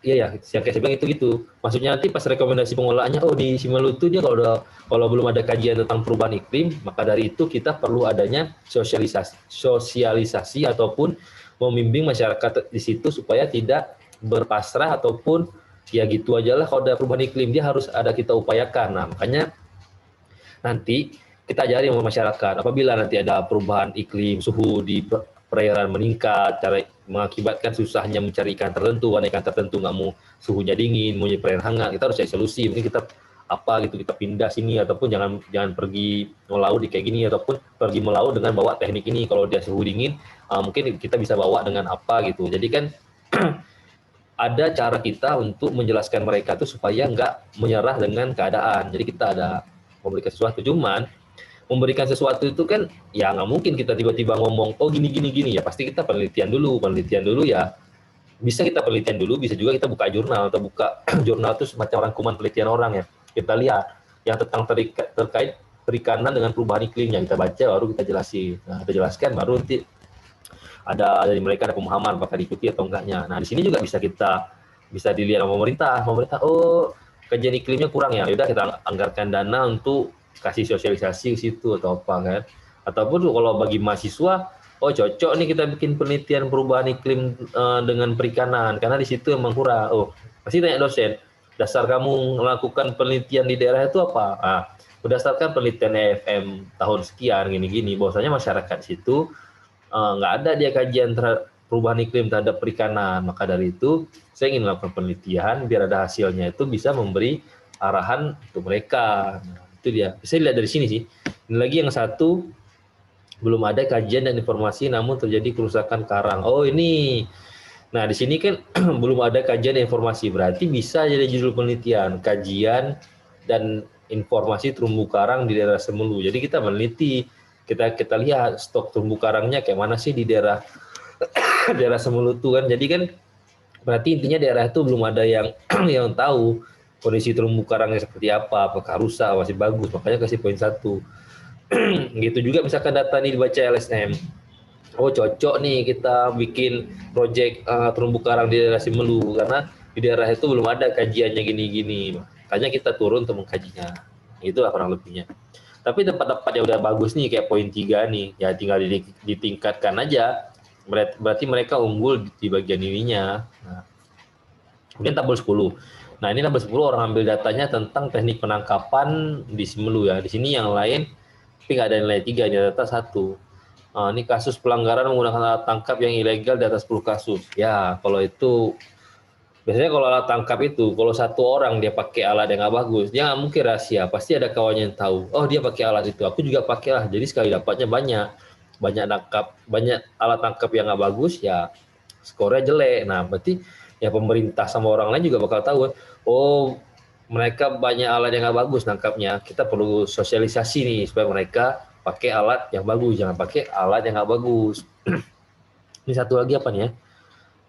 iya ya, kayak saya bilang itu gitu. Maksudnya nanti pas rekomendasi pengolahannya, di Simelu itu dia kalau belum ada kajian tentang perubahan iklim, maka dari itu kita perlu adanya sosialisasi ataupun membimbing masyarakat di situ supaya tidak berpasrah ataupun ya gitu aja lah. Kalau ada perubahan iklim dia harus ada kita upayakan. Nah makanya nanti kita ajari sama masyarakat apabila nanti ada perubahan iklim, suhu di perairan meningkat, cara mengakibatkan susahnya mencari ikan tertentu, warna ikan tertentu nggak mau suhunya dingin, mau perairan hangat, kita harus cari solusi. Mungkin kita apa gitu, kita pindah sini, ataupun jangan pergi melaut di kayak gini, ataupun pergi melaut dengan bawa teknik ini. Kalau dia suhu dingin, mungkin kita bisa bawa dengan apa gitu. Jadi kan ada cara kita untuk menjelaskan mereka tuh supaya nggak menyerah dengan keadaan. Jadi kita ada memberikan sesuatu, cuman memberikan sesuatu itu kan ya nggak mungkin kita tiba-tiba ngomong oh gini gini gini, ya pasti kita penelitian dulu ya. Bisa kita penelitian dulu, bisa juga kita buka jurnal atau buka jurnal itu semacam rangkuman penelitian orang ya. Kita lihat yang tentang terkait perikanan dengan perubahan iklimnya, kita baca baru kita jelasin. Nah, kita jelaskan baru nanti ada dari mereka ada pemahaman apakah diikuti atau enggaknya. Nah, di sini juga bisa dilihat sama pemerintah, oh kajian iklimnya kurang ya, udah kita anggarkan dana untuk kasih sosialisasi ke situ atau apa kan. Ataupun kalau bagi mahasiswa, oh cocok nih kita bikin penelitian perubahan iklim dengan perikanan, karena di situ emang kurang. Oh, pasti tanya dosen, dasar kamu melakukan penelitian di daerah itu apa? Nah, berdasarkan penelitian EFM tahun sekian gini-gini, bahwasanya masyarakat situ nggak ada dia kajian perubahan iklim terhadap perikanan. Maka dari itu saya ingin melakukan penelitian biar ada hasilnya itu bisa memberi arahan untuk mereka. Nah, itu dia. Bisa dilihat dari sini sih. Ini lagi yang satu, belum ada kajian dan informasi namun terjadi kerusakan karang. Oh ini. Nah di sini kan belum ada kajian dan informasi, berarti bisa jadi judul penelitian, kajian dan informasi terumbu karang di daerah Semelu. Jadi kita meneliti, kita lihat stok terumbu karangnya kayak mana sih di daerah daerah Semelu itu kan. Jadi kan berarti intinya daerah itu belum ada yang yang tahu kondisi terumbu karangnya seperti apa, apakah rusak, masih bagus, makanya kasih poin 1. Gitu juga misalkan data ini dibaca LSM, oh cocok nih kita bikin proyek terumbu karang di daerah Simelu karena di daerah itu belum ada kajiannya gini-gini, makanya kita turun untuk mengkajinya. Itulah kurang lebihnya. Tapi tempat-tempat yang udah bagus nih kayak poin 3 nih, ya tinggal ditingkatkan aja, berarti mereka unggul di bagian ininya. Nah, kemudian tabel 10. Nah, ini tabel 10 orang ambil datanya tentang teknik penangkapan di Simelu ya. Di sini yang lain tapi nggak ada nilai 3, ini data 1. Ini kasus pelanggaran menggunakan alat tangkap yang ilegal di atas 10 kasus. Ya, kalau itu biasanya kalau alat tangkap itu kalau satu orang dia pakai alat yang nggak bagus, dia nggak mungkin rahasia. Pasti ada kawannya yang tahu. Oh, dia pakai alat itu, aku juga pakai lah. Jadi sekali dapatnya banyak alat tangkap yang nggak bagus, ya skornya jelek. Nah, berarti ya pemerintah sama orang lain juga bakal tahu. Oh, mereka banyak alat yang nggak bagus nangkapnya. Kita perlu sosialisasi nih supaya mereka pakai alat yang bagus, jangan pakai alat yang nggak bagus. Ini satu lagi apa nih ya?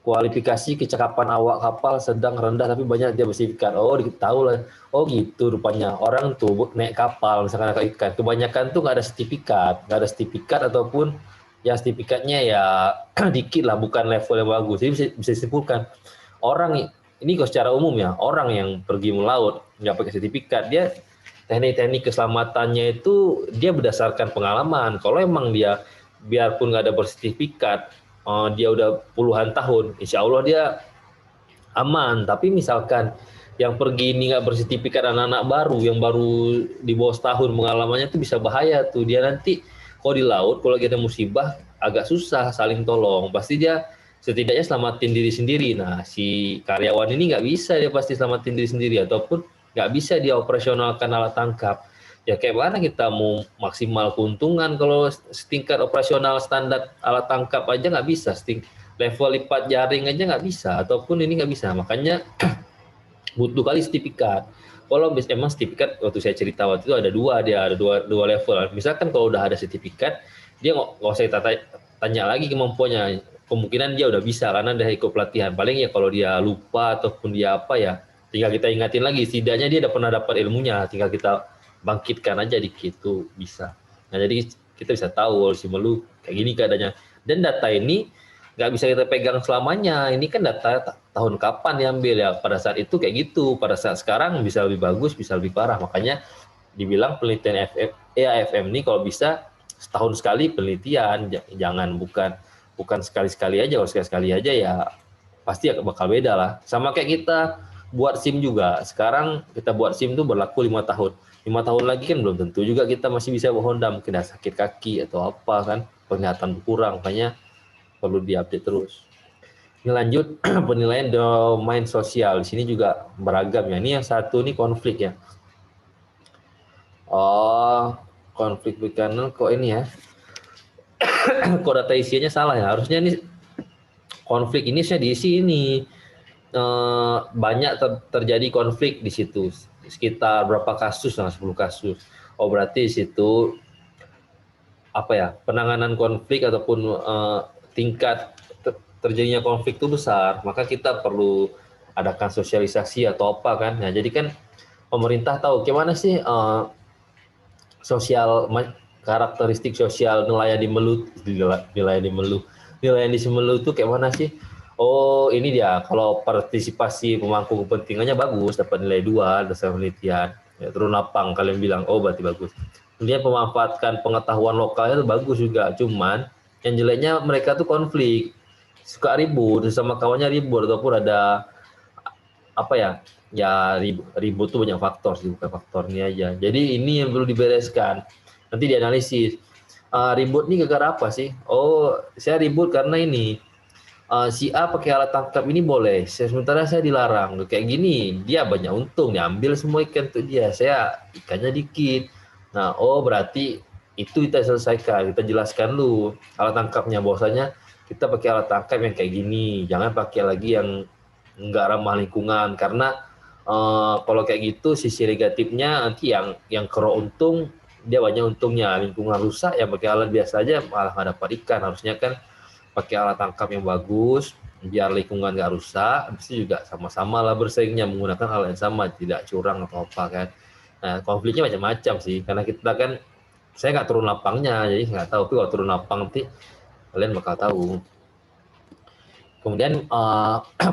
Kualifikasi kecakapan awak kapal sedang rendah tapi banyak dia bersertifikat. Oh, tahu lah. Oh gitu rupanya. Orang tuh naik kapal misalkan naik ikan, kebanyakan tuh nggak ada sertifikat ataupun ya sertifikatnya ya dikit lah, bukan level yang bagus. Jadi bisa disimpulkan orang ini kok secara umum ya, orang yang pergi melaut nggak pakai sertifikat, dia teknik-teknik keselamatannya itu dia berdasarkan pengalaman. Kalau emang dia biarpun nggak ada bersertifikat, dia udah puluhan tahun, insya Allah dia aman. Tapi misalkan yang pergi ini nggak bersertifikat, anak-anak baru yang baru di bawah setahun pengalamannya itu bisa bahaya tuh. Dia nanti kalau di laut, kalau kita musibah agak susah saling tolong. Pasti dia setidaknya selamatin diri sendiri. Nah si karyawan ini nggak bisa dia pasti selamatin diri sendiri, ataupun nggak bisa dia operasionalkan alat tangkap. Ya kayak mana kita mau maksimal keuntungan kalau setingkat operasional standar alat tangkap aja nggak bisa, level lipat jaring aja nggak bisa, ataupun ini nggak bisa. Makanya butuh kali sertifikat. Kalau emang sertifikat, waktu saya cerita waktu itu ada dua level. Misalkan kalau udah ada sertifikat, dia nggak usah tanya lagi kemampuannya. Kemungkinan dia udah bisa karena udah ikut pelatihan. Paling ya kalau dia lupa ataupun dia apa ya, tinggal kita ingatin lagi. Setidaknya dia udah pernah dapat ilmunya, tinggal kita bangkitkan aja dikit tuh bisa. Nah jadi kita bisa tahu si Melu kayak gini keadaannya. Dan data ini nggak bisa kita pegang selamanya. Ini kan data tahun kapan diambil ya. Pada saat itu kayak gitu. Pada saat sekarang bisa lebih bagus, bisa lebih parah. Makanya dibilang penelitian AFM ini kalau bisa setahun sekali penelitian. Jangan bukan sekali-sekali aja. Kalau sekali-sekali aja ya pasti bakal beda lah. Sama kayak kita buat SIM juga. Sekarang kita buat SIM tuh berlaku 5 tahun. 5 tahun lagi kan belum tentu juga kita masih bisa bawa Honda, mungkin ada sakit kaki atau apa kan, penglihatan kurang, makanya perlu diupdate terus. Ini lanjut penilaian domain sosial. Di sini juga beragam ya. Ini yang satu ini konflik ya. Oh, konflik karena kok ini ya. Kok data isinya salah ya. Harusnya ini konflik ini saya diisi ini banyak terjadi konflik di situ. Sekitar berapa kasus lah, 10 kasus. Oh, berarti di situ apa ya? Penanganan konflik ataupun tingkat terjadinya konflik itu besar, maka kita perlu adakan sosialisasi atau apa kan. Nah, jadi kan pemerintah tahu gimana sih sosial karakteristik sosial nelayan di Melut, nelayan di Semelu itu kayak mana sih? Oh, ini dia. Kalau partisipasi pemangku kepentingannya bagus, dapat nilai 2 dasar penelitian. Ya, turun lapang kalian bilang, oh berarti bagus. Kemudian pemanfaatkan pengetahuan lokalnya itu bagus juga. Cuman yang jeleknya mereka tuh konflik, suka ribut sama kawannya, ribut ataupun ada apa ya? Ya ribut tuh banyak faktor sih, bukan faktor ini aja. Jadi ini yang perlu dibereskan. Nanti dianalisis. Ribut nih gara-gara apa sih? Oh, saya ribut karena ini. Si A pakai alat tangkap ini boleh, sementara saya dilarang. Kayak gini, dia banyak untung, diambil semua ikan untuk dia. Saya ikannya dikit. Nah, oh berarti itu kita selesaikan, kita jelaskan dulu alat tangkapnya, bahwasanya kita pakai alat tangkap yang kayak gini, jangan pakai lagi yang nggak ramah lingkungan, karena kalau kayak gitu sisi negatifnya nanti yang kero untung, dia banyak untungnya, lingkungan rusak, yang pakai alat biasa aja malah nggak dapat ikan. Harusnya kan pakai alat tangkap yang bagus biar lingkungan nggak rusak, habis itu juga sama-sama lah bersaingnya menggunakan hal yang sama, tidak curang atau apa kan. Nah, konfliknya macam-macam sih, karena kita kan, saya nggak turun lapangnya, jadi nggak tahu. Tapi kalau turun lapang nanti kalian bakal tahu. Kemudian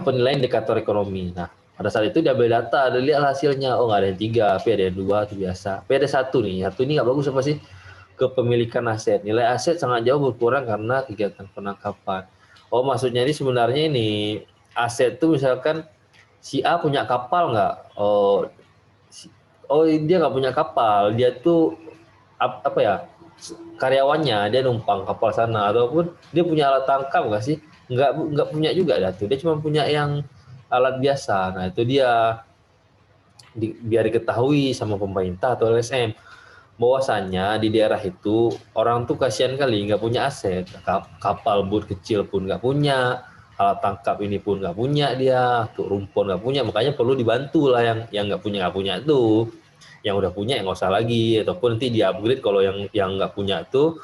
penilaian indikator ekonomi. Nah, pada saat itu dia ambil data, ada lihat hasilnya. Oh, nggak ada yang 3, tapi ada yang 2, itu biasa. Tapi ada satu nih, satu ini nggak bagus apa sih? Kepemilikan aset. Nilai aset sangat jauh berkurang karena kegiatan penangkapan. Oh, maksudnya ini sebenarnya ini aset itu misalkan si A punya kapal nggak? Oh, dia nggak punya kapal. Dia tuh apa ya? Karyawannya dia numpang kapal sana, ataupun dia punya alat tangkap nggak sih? Nggak punya juga dah tuh. Dia cuma punya yang alat biasa. Nah, itu dia biar diketahui sama pemerintah atau LSM bahwasannya di daerah itu orang tuh kasihan kali nggak punya aset, kapal boat kecil pun nggak punya, alat tangkap ini pun nggak punya, dia tuh rumpun nggak punya, makanya perlu dibantu lah yang nggak punya tuh, yang udah punya yang nggak usah lagi, ataupun nanti di upgrade kalau yang nggak punya tuh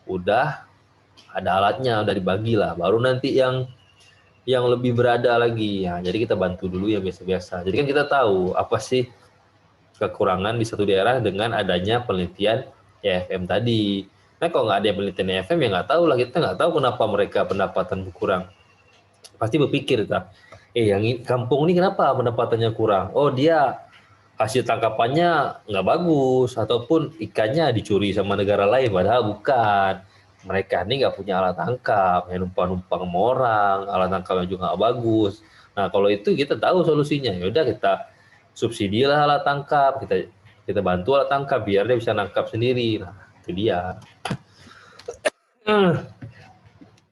udah ada alatnya, udah dibagi lah, baru nanti yang lebih berada lagi ya. Jadi kita bantu dulu yang biasa-biasa. Jadi kan kita tahu apa sih kekurangan di satu daerah dengan adanya penelitian EFM tadi. Nah, kalau nggak ada penelitian EFM ya nggak tahu lah, kita nggak tahu kenapa mereka pendapatan kurang. Pasti berpikir kan, yang kampung ini kenapa pendapatannya kurang? Oh, dia hasil tangkapannya nggak bagus, ataupun ikannya dicuri sama negara lain, padahal bukan. Mereka ini nggak punya alat tangkap, yang numpang-numpang sama orang, alat tangkapnya juga nggak bagus. Nah, kalau itu kita tahu solusinya, yaudah kita subsidi lah alat tangkap, kita bantu alat tangkap biar dia bisa nangkap sendiri. Nah, itu dia.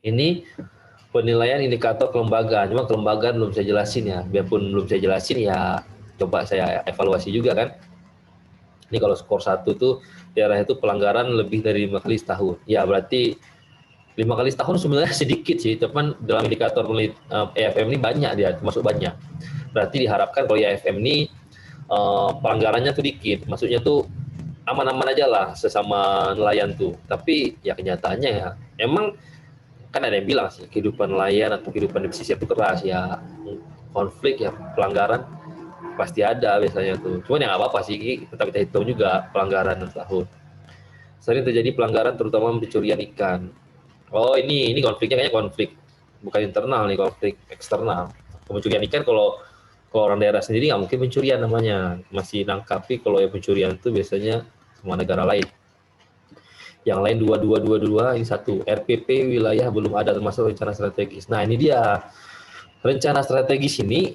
Ini penilaian indikator kelembagaan, cuma kelembagaan belum saya jelasin ya. Biarpun belum saya jelasin ya, coba saya evaluasi juga kan. Ini kalau skor 1 tuh daerah itu pelanggaran lebih dari 5 kali setahun. Ya berarti 5 kali setahun sebenarnya sedikit sih, teman dalam indikator EFM ini banyak, dia termasuk banyak. Berarti diharapkan kalau EFM ini pelanggarannya tuh dikit, maksudnya tuh aman-aman aja lah sesama nelayan tuh. Tapi ya kenyataannya ya, emang kan ada yang bilang sih kehidupan nelayan atau kehidupan di pesisir itu keras ya, konflik ya, pelanggaran pasti ada biasanya tuh. Cuman ya nggak apa-apa sih, tetap kita hitung juga pelanggaran tahun. Sering terjadi pelanggaran terutama pencurian ikan. Oh, ini konfliknya kayaknya konflik bukan internal nih, konflik eksternal. Pencurian ikan kalau orang daerah sendiri nggak mungkin pencurian namanya, masih nangkap. Tapi kalau yang pencurian itu biasanya semua negara lain. Yang lain 2222, ini 1 RPP wilayah belum ada termasuk rencana strategis. Nah, ini dia rencana strategis ini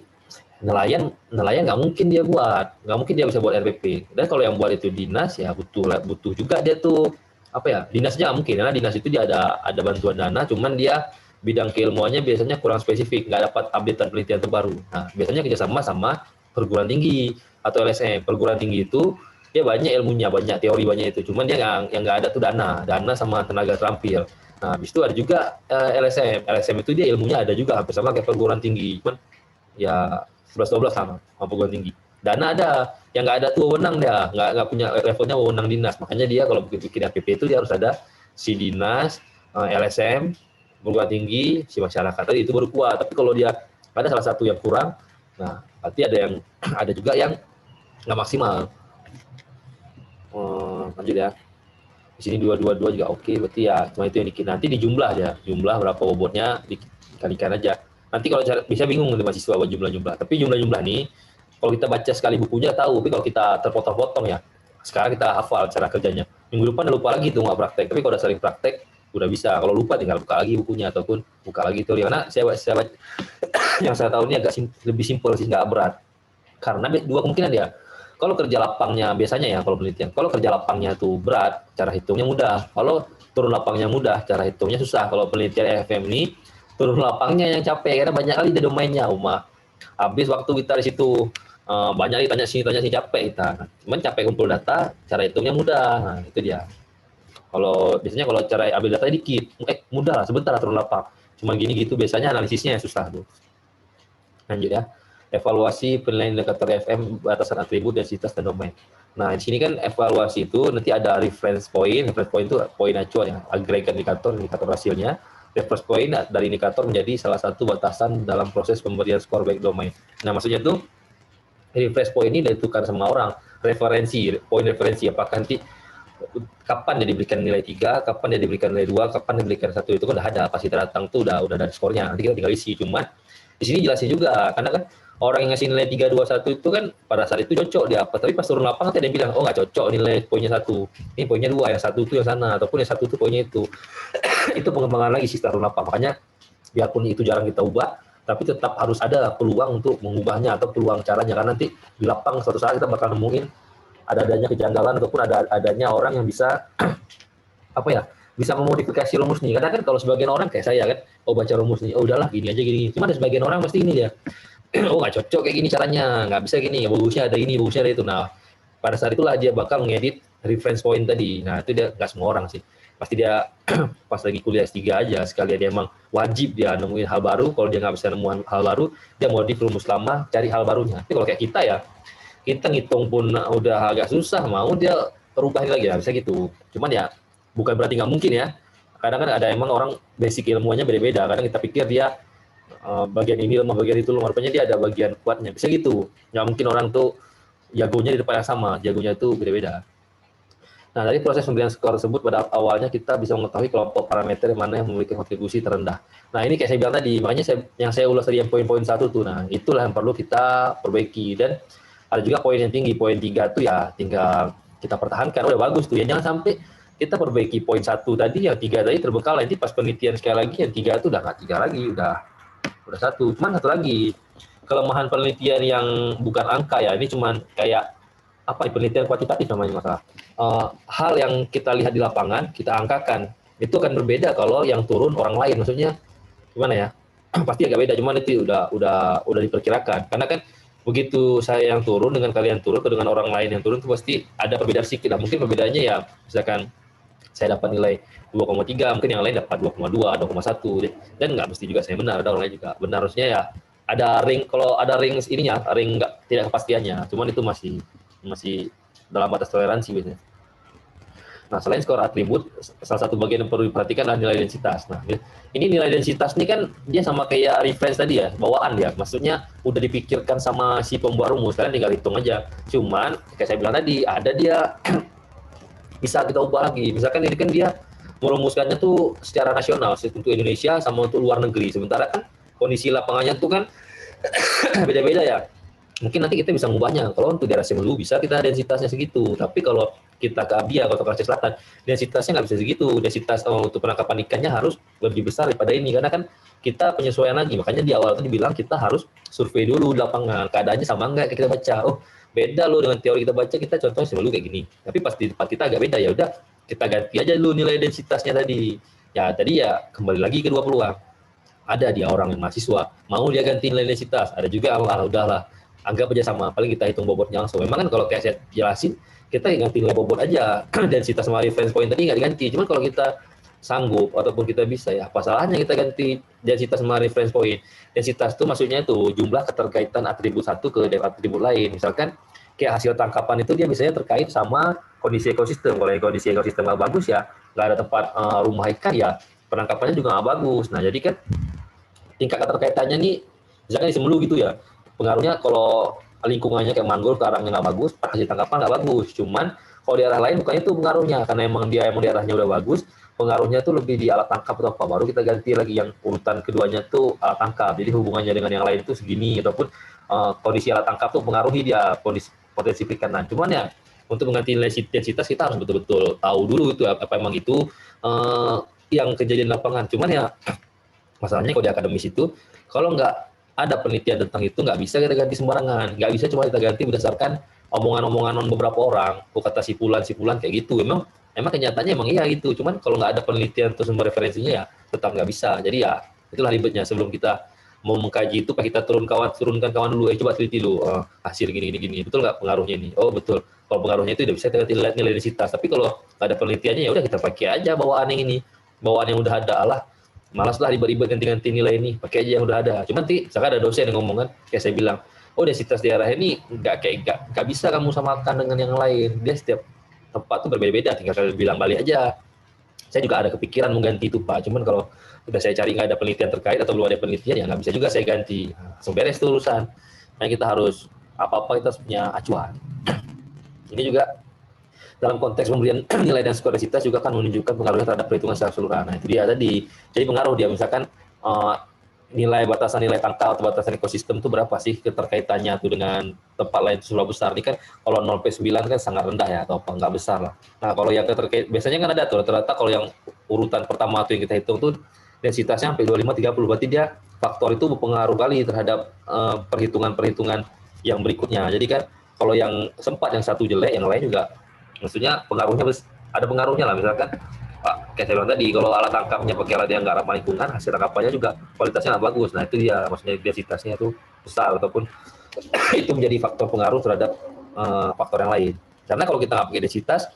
nelayan nggak mungkin dia nggak mungkin dia bisa buat RPP. Dan kalau yang buat itu dinas ya butuh juga dia tuh apa ya, dinasnya nggak mungkin karena dinas itu dia ada bantuan dana, cuman dia bidang keilmuannya biasanya kurang spesifik, nggak dapat update penelitian terbaru. Nah, biasanya kerjasama sama perguruan tinggi atau LSM. Perguruan tinggi itu dia banyak ilmunya, banyak teori, banyak itu. Cuman dia yang nggak ada tuh dana sama tenaga terampil. Nah, habis itu ada juga LSM. LSM itu dia ilmunya ada juga hampir sama kayak perguruan tinggi. Cuman ya 11-12 sama perguruan tinggi. Dana ada, yang nggak ada tuh wewenang dia, nggak punya levelnya wewenang dinas. Makanya dia kalau bikin RPP itu dia harus ada si dinas, LSM, perguruan tinggi, si masyarakat tadi itu baru kuat. Tapi kalau dia ada salah satu yang kurang, nah berarti ada juga yang nggak maksimal. Lanjut ya. Di sini 222 juga oke, berarti ya cuma itu yang dikit. Nanti dijumlah aja, jumlah berapa bobotnya dikalikan aja. Nanti kalau bisa bingung nih mahasiswa buat jumlah-jumlah. Tapi jumlah-jumlah nih, kalau kita baca sekali bukunya tahu, tapi kalau kita terpotong-potong ya, sekarang kita hafal cara kerjanya. Minggu depan udah lupa lagi tuh nggak praktek. Tapi kalau udah sering praktek, udah bisa. Kalau lupa tinggal buka lagi bukunya ataupun buka lagi teori. Karena saya baca, yang saya tahu ini agak lebih simpel sih, nggak berat. Karena dua kemungkinan ya. Kalau kerja lapangnya biasanya ya kalau penelitian, kalau kerja lapangnya tuh berat, cara hitungnya mudah. Kalau turun lapangnya mudah, cara hitungnya susah. Kalau penelitian EFM ini turun lapangnya yang capek karena banyak kali dia domainnya, habis waktu kita di situ banyak ditanya sini capek kita. Cuman capek kumpul data, cara hitungnya mudah. Nah, itu dia. Kalau biasanya kalau cara ambil data dikit, mudah lah, sebentar lah turun lapang. Cuma gini gitu biasanya analisisnya susah tuh. Lanjut ya. Evaluasi penilaian indikator FM batasan atribut, densitas, dan domain. Nah, di sini kan evaluasi itu nanti ada reference point. Reference point itu poin acuan ya, agregat indikator hasilnya. Reference point dari indikator menjadi salah satu batasan dalam proses pemberian skor baik domain. Nah, maksudnya itu reference point ini ditentukan sama orang. Poin referensi, apakah nanti kapan dia diberikan nilai 3, kapan dia diberikan nilai 2, kapan dia diberikan 1, itu kan udah ada. Pasti datang tuh udah ada skornya. Nanti kita tinggal isi. Cuman di sini jelasin juga, karena kan orang yang ngasih nilai 3, 2, 1 itu kan pada saat itu cocok dia apa, tapi pas turun lapangan ada yang bilang, oh nggak cocok nilai poinnya 1, ini poinnya 2, yang 1 itu yang sana, ataupun yang 1 itu poinnya itu. Itu pengembangan lagi sih turun lapangan. Makanya biarpun itu jarang kita ubah, tapi tetap harus ada peluang untuk mengubahnya atau peluang caranya, karena nanti di lapang suatu saat kita bakal nemuin adanya kejanggalan ataupun adanya orang yang bisa apa ya, bisa memodifikasi rumus nih. Karena kan kalau sebagian orang kayak saya kan, baca rumus nih, oh udahlah gini aja gini. Cuma ada sebagian orang pasti ini dia, oh nggak cocok kayak gini caranya, nggak bisa gini, bagusnya ada ini, bagusnya ada itu. Nah, pada saat itulah dia bakal ngedit reference point tadi. Nah, itu dia nggak semua orang sih. Pasti dia pas lagi kuliah S3 aja, sekali dia emang wajib dia nemuin hal baru. Kalau dia nggak bisa nemuin hal baru, dia modif rumus lama, cari hal barunya. Tapi kalau kayak kita ya, kita ngitung pun udah agak susah, mau dia perubahin lagi ya, bisa gitu. Cuman ya, bukan berarti nggak mungkin ya. Kadang kan ada emang orang basic ilmunya beda-beda. Kadang kita pikir dia bagian ini lemah, bagian itu lemah, rupanya dia ada bagian kuatnya. Bisa gitu. Nggak mungkin orang tuh jagonya di tempat yang sama, jagonya itu beda-beda. Nah, dari proses pemberian skor tersebut pada awalnya kita bisa mengetahui kelompok parameter mana yang memiliki kontribusi terendah. Nah, ini kayak saya bilang tadi, makanya yang saya ulas tadi yang poin-poin 1 tuh. Nah, itulah yang perlu kita perbaiki. Dan ada juga poin yang tinggi, poin 3 tuh ya tinggal kita pertahankan. Udah bagus tuh ya, jangan sampai kita perbaiki poin 1 tadi, yang 3 tadi terbengkalai, nanti pas penelitian sekali lagi yang 3 itu udah nggak 3 lagi, udah 1. Cuman satu lagi, kelemahan penelitian yang bukan angka ya, ini cuman kayak apa, penelitian kuantitatif namanya masalah. Hal yang kita lihat di lapangan, kita angkakan, itu akan berbeda kalau yang turun orang lain. Maksudnya gimana ya? Pasti agak beda, cuman itu udah diperkirakan. Karena kan begitu saya yang turun dengan kalian turun, atau dengan orang lain yang turun, itu pasti ada perbedaan sedikit lah. Mungkin perbedaannya ya, misalkan saya dapat nilai 2,3, mungkin yang lain dapat 2,2, 2,1. Dan nggak mesti juga saya benar, ada orang lain juga benar. Harusnya ya ada ring, kalau ada ring ininya, ring nggak, tidak kepastiannya. Cuman itu masih dalam batas toleransi biasanya. Nah, selain skor atribut, salah satu bagian yang perlu diperhatikan adalah nilai densitas. Nah, ini nilai densitas ini kan dia sama kayak reference tadi ya, bawaan dia. Maksudnya udah dipikirkan sama si pembuat rumus, kalian tinggal hitung aja. Cuman, kayak saya bilang tadi, ada dia bisa kita ubah lagi. Misalkan ini kan dia merumuskannya tuh secara nasional, untuk Indonesia sama untuk luar negeri. Sementara kan kondisi lapangannya tuh kan beda-beda ya. mungkin nanti kita bisa ngubahnya. Kalau untuk daerah Simelu bisa kita densitasnya segitu, tapi kalau kita ke Abia atau ke Aceh Selatan, densitasnya nggak bisa segitu. Densitas untuk penangkapan ikannya harus lebih besar daripada ini, karena kan kita penyesuaian lagi. Makanya di awal itu dibilang kita harus survei dulu di lapangan, keadaannya sama nggak kayak kita baca. Oh, beda loh dengan teori kita baca, kita contoh Simelu kayak gini. Tapi pas di tempat kita agak beda, ya udah kita ganti aja dulu nilai densitasnya tadi. Ya tadi ya kembali lagi ke dua peluang. Ada dia orang yang mahasiswa mau dia ganti nilai densitas, ada juga Allah udahlah anggap aja sama, paling kita hitung bobotnya langsung. Memang kan kalau kayak saya jelasin, kita ganti nilai bobot aja, densitas sama reference point tadi nggak diganti. Cuman kalau kita sanggup ataupun kita bisa, ya apa salahnya kita ganti densitas sama reference point. Densitas itu maksudnya itu jumlah keterkaitan atribut satu ke atribut lain. Misalkan kayak hasil tangkapan itu dia misalnya terkait sama kondisi ekosistem. Kalau kondisi ekosistem nggak bagus ya, nggak ada tempat rumah ikan ya, penangkapannya juga nggak bagus. Nah jadi kan tingkat keterkaitannya nih, misalkan di Semelu gitu ya, pengaruhnya kalau lingkungannya kayak mangrove, karangnya nggak bagus, hasil tangkapan nggak bagus. Cuman kalau di arah lain bukannya itu pengaruhnya, karena emang daerahnya udah bagus, pengaruhnya tuh lebih di alat tangkap atau apa. Baru kita ganti lagi yang urutan keduanya tuh alat tangkap. Jadi hubungannya dengan yang lain itu segini, ataupun kondisi alat tangkap tuh pengaruhi dia kondisi potensi perikanan. Cuman ya untuk mengganti nilai densitas kita harus betul-betul tahu dulu itu apa emang itu yang kejadian lapangan. Cuman ya masalahnya kalau di akademis itu, kalau nggak ada penelitian tentang itu, nggak bisa kita ganti sembarangan. Nggak bisa cuma kita ganti berdasarkan omongan-omongan beberapa orang, kata sipulan-sipulan kayak gitu. Emang kenyataannya emang iya gitu. Cuman kalau nggak ada penelitian atau sumber referensinya ya tetap nggak bisa. Jadi ya itulah ribetnya sebelum kita mau mengkaji itu, pak kita turunkan kawan dulu, coba teliti dulu hasil gini. Betul nggak pengaruhnya ini? Oh betul. Kalau pengaruhnya itu udah bisa kita lihat nilai densitas. Tapi kalau nggak ada penelitiannya ya udah kita pakai aja bawaan yang ini, bawaan yang udah ada. Allah malas lah ribet-ribet ganti-ganti nilai ini, pakai aja yang udah ada. Cuman nanti misalkan ada dosen yang ngomong kan, kayak saya bilang, oh densitas daerah ini nggak bisa kamu samakan dengan yang lain, dia setiap tempat tuh berbeda-beda, tinggal kalian bilang balik aja. Saya juga ada kepikiran mengganti itu Pak, cuman kalau udah saya cari nggak ada penelitian terkait atau belum ada penelitian ya nggak bisa juga saya ganti, langsung beres tuh urusan. Nah kita harus apa-apa kita harus punya acuan. Ini juga dalam konteks pemberian nilai dan skor densitas juga kan menunjukkan pengaruhnya terhadap perhitungan secara keseluruhan. Nah, itu dia tadi. Jadi pengaruh dia misalkan nilai batasan nilai tangkal atau batasan ekosistem itu berapa sih keterkaitannya tuh dengan tempat lain itu sebelah besar. Ini kan kalau 0,9 kan sangat rendah ya atau apa nggak besar lah. Nah, kalau yang terkait biasanya kan ada tuh rata-rata kalau yang urutan pertama tuh yang kita hitung tuh densitasnya sampai 25-30, berarti dia faktor itu berpengaruh kali terhadap perhitungan-perhitungan yang berikutnya. Jadi kan kalau yang sempat yang satu jelek, yang lain juga maksudnya pengaruhnya ada pengaruhnya lah. Misalkan Pak kayak saya bilang tadi, kalau alat tangkapnya pakai alat yang nggak ramah lingkungan, hasil tangkapannya juga kualitasnya nggak bagus. Nah itu dia maksudnya densitasnya itu besar ataupun itu menjadi faktor pengaruh terhadap faktor yang lain. Karena kalau kita nggak pakai densitas,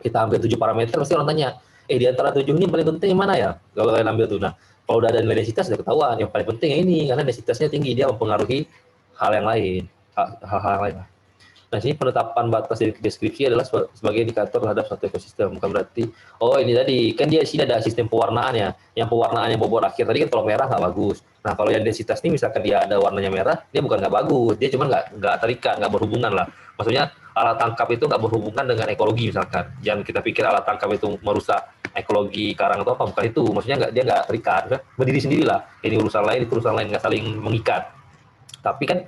kita ambil 7 parameter, pasti orang tanya, di antara 7 ini paling penting yang mana ya? Kalau kalian ambil tuh, nah kalau udah ada nilai densitas sudah ketahuan, yang paling penting ini karena densitasnya tinggi, dia mempengaruhi hal yang lain, hal-hal yang lain. Nah, sini penetapan batas dari deskripsi adalah sebagai indikator terhadap suatu ekosistem. Bukan berarti, oh ini tadi, kan dia sini ada sistem pewarnaan ya. Yang pewarnaannya bobot akhir tadi kan kalau merah nggak bagus. Nah, kalau yang densitas ini misalkan dia ada warnanya merah, dia bukan nggak bagus. Dia cuma nggak terikat, nggak berhubungan lah. Maksudnya alat tangkap itu nggak berhubungan dengan ekologi misalkan. Jangan kita pikir alat tangkap itu merusak ekologi karang atau apa. Bukan itu. Maksudnya dia nggak terikat. Berdiri sendirilah. Ini urusan lain, itu urusan lain. Nggak saling mengikat. Tapi kan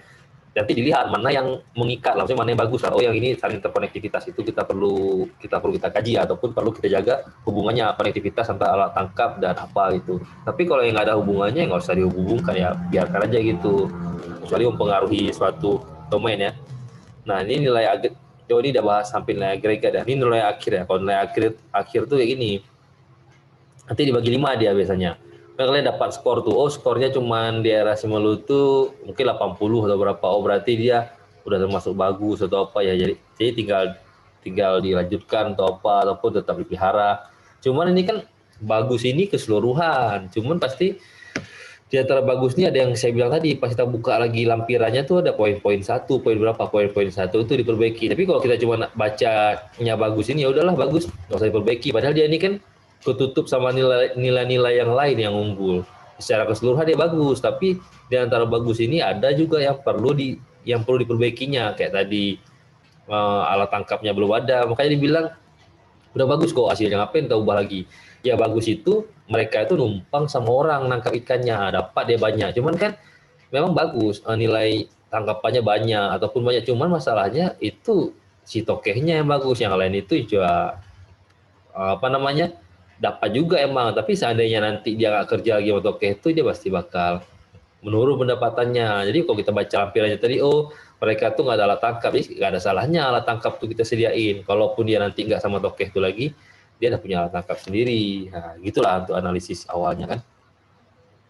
nanti dilihat mana yang mengikat, maksudnya mana yang bagus lah. Oh yang ini saling terkonektivitas itu kita perlu kita kaji ataupun perlu kita jaga hubungannya konektivitas antara alat tangkap dan apa gitu. Tapi kalau yang nggak ada hubungannya nggak usah dihubungkan ya, biarkan aja gitu. Kecuali mempengaruhi suatu domain ya. Nah ini nilai ini udah bahas sampai nilai agregat ya. Ini nilai akhir ya. Kalau nilai akhir tuh kayak gini. Nanti dibagi 5 dia biasanya. Nah, kalian dapat skor tuh, oh skornya cuma di daerah Simelu tuh mungkin 80 atau berapa, oh berarti dia udah termasuk bagus atau apa ya, jadi tinggal dilanjutkan atau apa, ataupun tetap dipelihara. Cuman ini kan bagus ini keseluruhan, cuman pasti di antara bagus ini ada yang saya bilang tadi, pas kita buka lagi lampirannya tuh ada poin-poin 1, poin berapa, poin-poin 1 itu diperbaiki. Tapi kalau kita cuma bacanya bagus ini, ya udahlah bagus, nggak usah diperbaiki. Padahal dia ini kan ketutup sama nilai-nilai yang lain yang unggul. Secara keseluruhan dia bagus, tapi di antara bagus ini ada juga yang perlu diperbaikinya. Kayak tadi alat tangkapnya belum ada, makanya dibilang udah bagus kok hasilnya, ngapain kita ubah lagi. Ya bagus itu mereka itu numpang sama orang nangkap ikannya, dapat dia banyak. Cuman kan memang bagus nilai tangkapannya banyak ataupun banyak, cuman masalahnya itu si tokehnya yang bagus, yang lain itu juga apa namanya dapat juga emang, tapi seandainya nanti dia nggak kerja lagi sama tokeh itu, dia pasti bakal menurun pendapatannya. Jadi kalau kita baca lampirannya tadi, oh mereka tuh nggak ada alat tangkap, jadi nggak ada salahnya alat tangkap tuh kita sediain. Kalaupun dia nanti nggak sama tokeh itu lagi, dia udah punya alat tangkap sendiri. Nah, gitulah untuk analisis awalnya kan.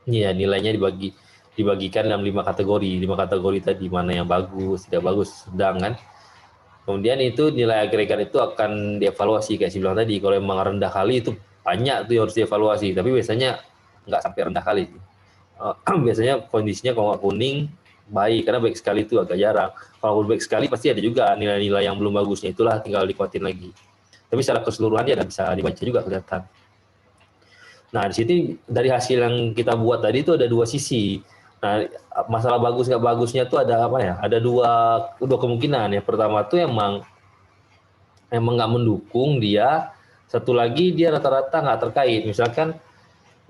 Iya, nilainya dibagikan dalam 5 kategori. 5 kategori tadi, mana yang bagus, tidak bagus, sedang kan. Kemudian itu nilai agregat itu akan dievaluasi kayak saya bilang tadi. Kalau emang rendah kali itu banyak tuh yang harus dievaluasi. Tapi biasanya nggak sampai rendah kali. Biasanya kondisinya kalau nggak kuning baik, karena baik sekali itu agak jarang. Kalau baik sekali pasti ada juga nilai-nilai yang belum bagusnya, itulah tinggal dikuatin lagi. Tapi secara keseluruhan dia bisa dibaca juga kelihatan. Nah, di sini dari hasil yang kita buat tadi itu ada dua sisi. Nah, masalah bagus nggak bagusnya tuh ada apa ya? Ada dua kemungkinan. Yang pertama tuh emang nggak mendukung dia. Satu lagi dia rata-rata nggak terkait. Misalkan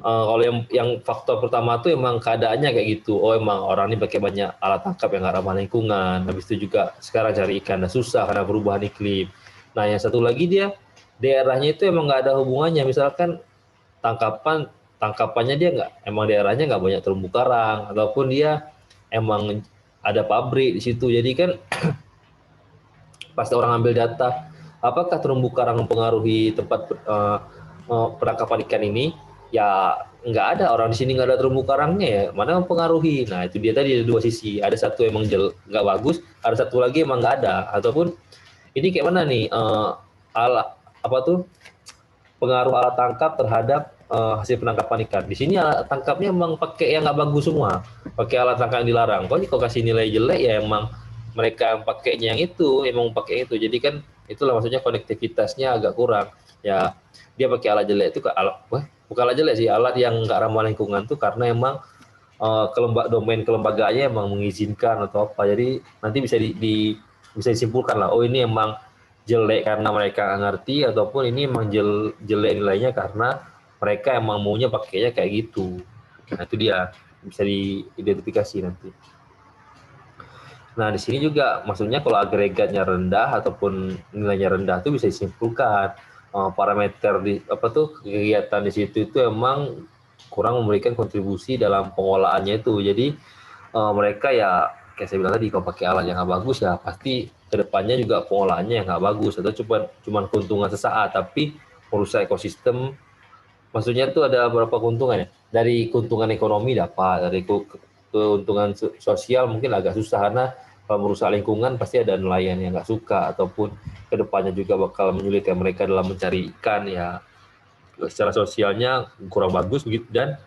kalau yang faktor pertama tuh emang keadaannya kayak gitu. Oh, emang orang ini pakai banyak alat tangkap yang nggak ramah lingkungan. Habis itu juga sekarang cari ikan susah karena perubahan iklim. Nah, yang satu lagi dia daerahnya itu emang nggak ada hubungannya. Misalkan tangkapannya dia nggak, emang daerahnya nggak banyak terumbu karang, ataupun dia emang ada pabrik di situ. Jadi kan pas orang ambil data, apakah terumbu karang mempengaruhi tempat penangkapan ikan ini? Ya nggak ada, orang di sini nggak ada terumbu karangnya, ya mana mempengaruhi. Nah itu dia tadi, ada dua sisi, ada satu emang nggak bagus, ada satu lagi emang nggak ada. Ataupun ini kayak mana nih, alat apa tuh, pengaruh alat tangkap terhadap hasil penangkapan ikan. Di sini alat tangkapnya emang pakai yang nggak bagus semua, pakai alat tangkap yang dilarang. Kalau kasih nilai jelek ya emang mereka yang pakainya yang itu, emang pakai itu. Jadi kan itulah maksudnya konektivitasnya agak kurang. Ya dia pakai alat jelek itu, bukan alat jelek sih, alat yang nggak ramah lingkungan tuh karena emang domain kelembagaannya emang mengizinkan atau apa. Jadi nanti bisa disimpulkan lah, oh ini emang jelek karena mereka nggak ngerti, ataupun ini emang jelek nilainya karena mereka emang maunya pakainya kayak gitu. Nah itu dia, bisa diidentifikasi nanti. Nah di sini juga maksudnya kalau agregatnya rendah ataupun nilainya rendah itu bisa disimpulkan parameter di apa tuh kegiatan di situ itu emang kurang memberikan kontribusi dalam pengolahannya itu. Jadi mereka ya kayak saya bilang tadi, kalau pakai alat yang nggak bagus ya pasti kedepannya juga pengolahannya yang nggak bagus, atau cuma keuntungan sesaat tapi merusak ekosistem. Maksudnya tuh ada beberapa keuntungan ya, dari keuntungan ekonomi dapat, dari keuntungan sosial mungkin agak susah, karena kalau merusak lingkungan pasti ada nelayan yang nggak suka, ataupun kedepannya juga bakal menyulitkan mereka dalam mencari ikan ya. Secara sosialnya kurang bagus begitu, dan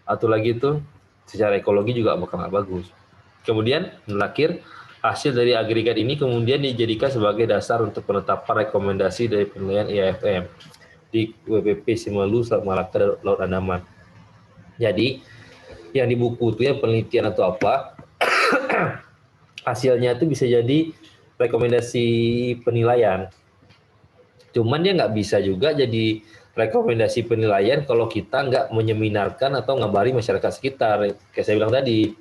atau lagi itu secara ekologi juga bakal nggak bagus. Kemudian terakhir, hasil dari agregat ini kemudian dijadikan sebagai dasar untuk penetapan rekomendasi dari penilaian IAFM di WPP Simelu, Selat Malaka, dan Laut Andaman. Jadi yang di buku itu ya penelitian atau apa, hasilnya itu bisa jadi rekomendasi penilaian. Cuman dia nggak bisa juga jadi rekomendasi penilaian kalau kita nggak menyeminarkan atau ngabari masyarakat sekitar. Kayak saya bilang tadi,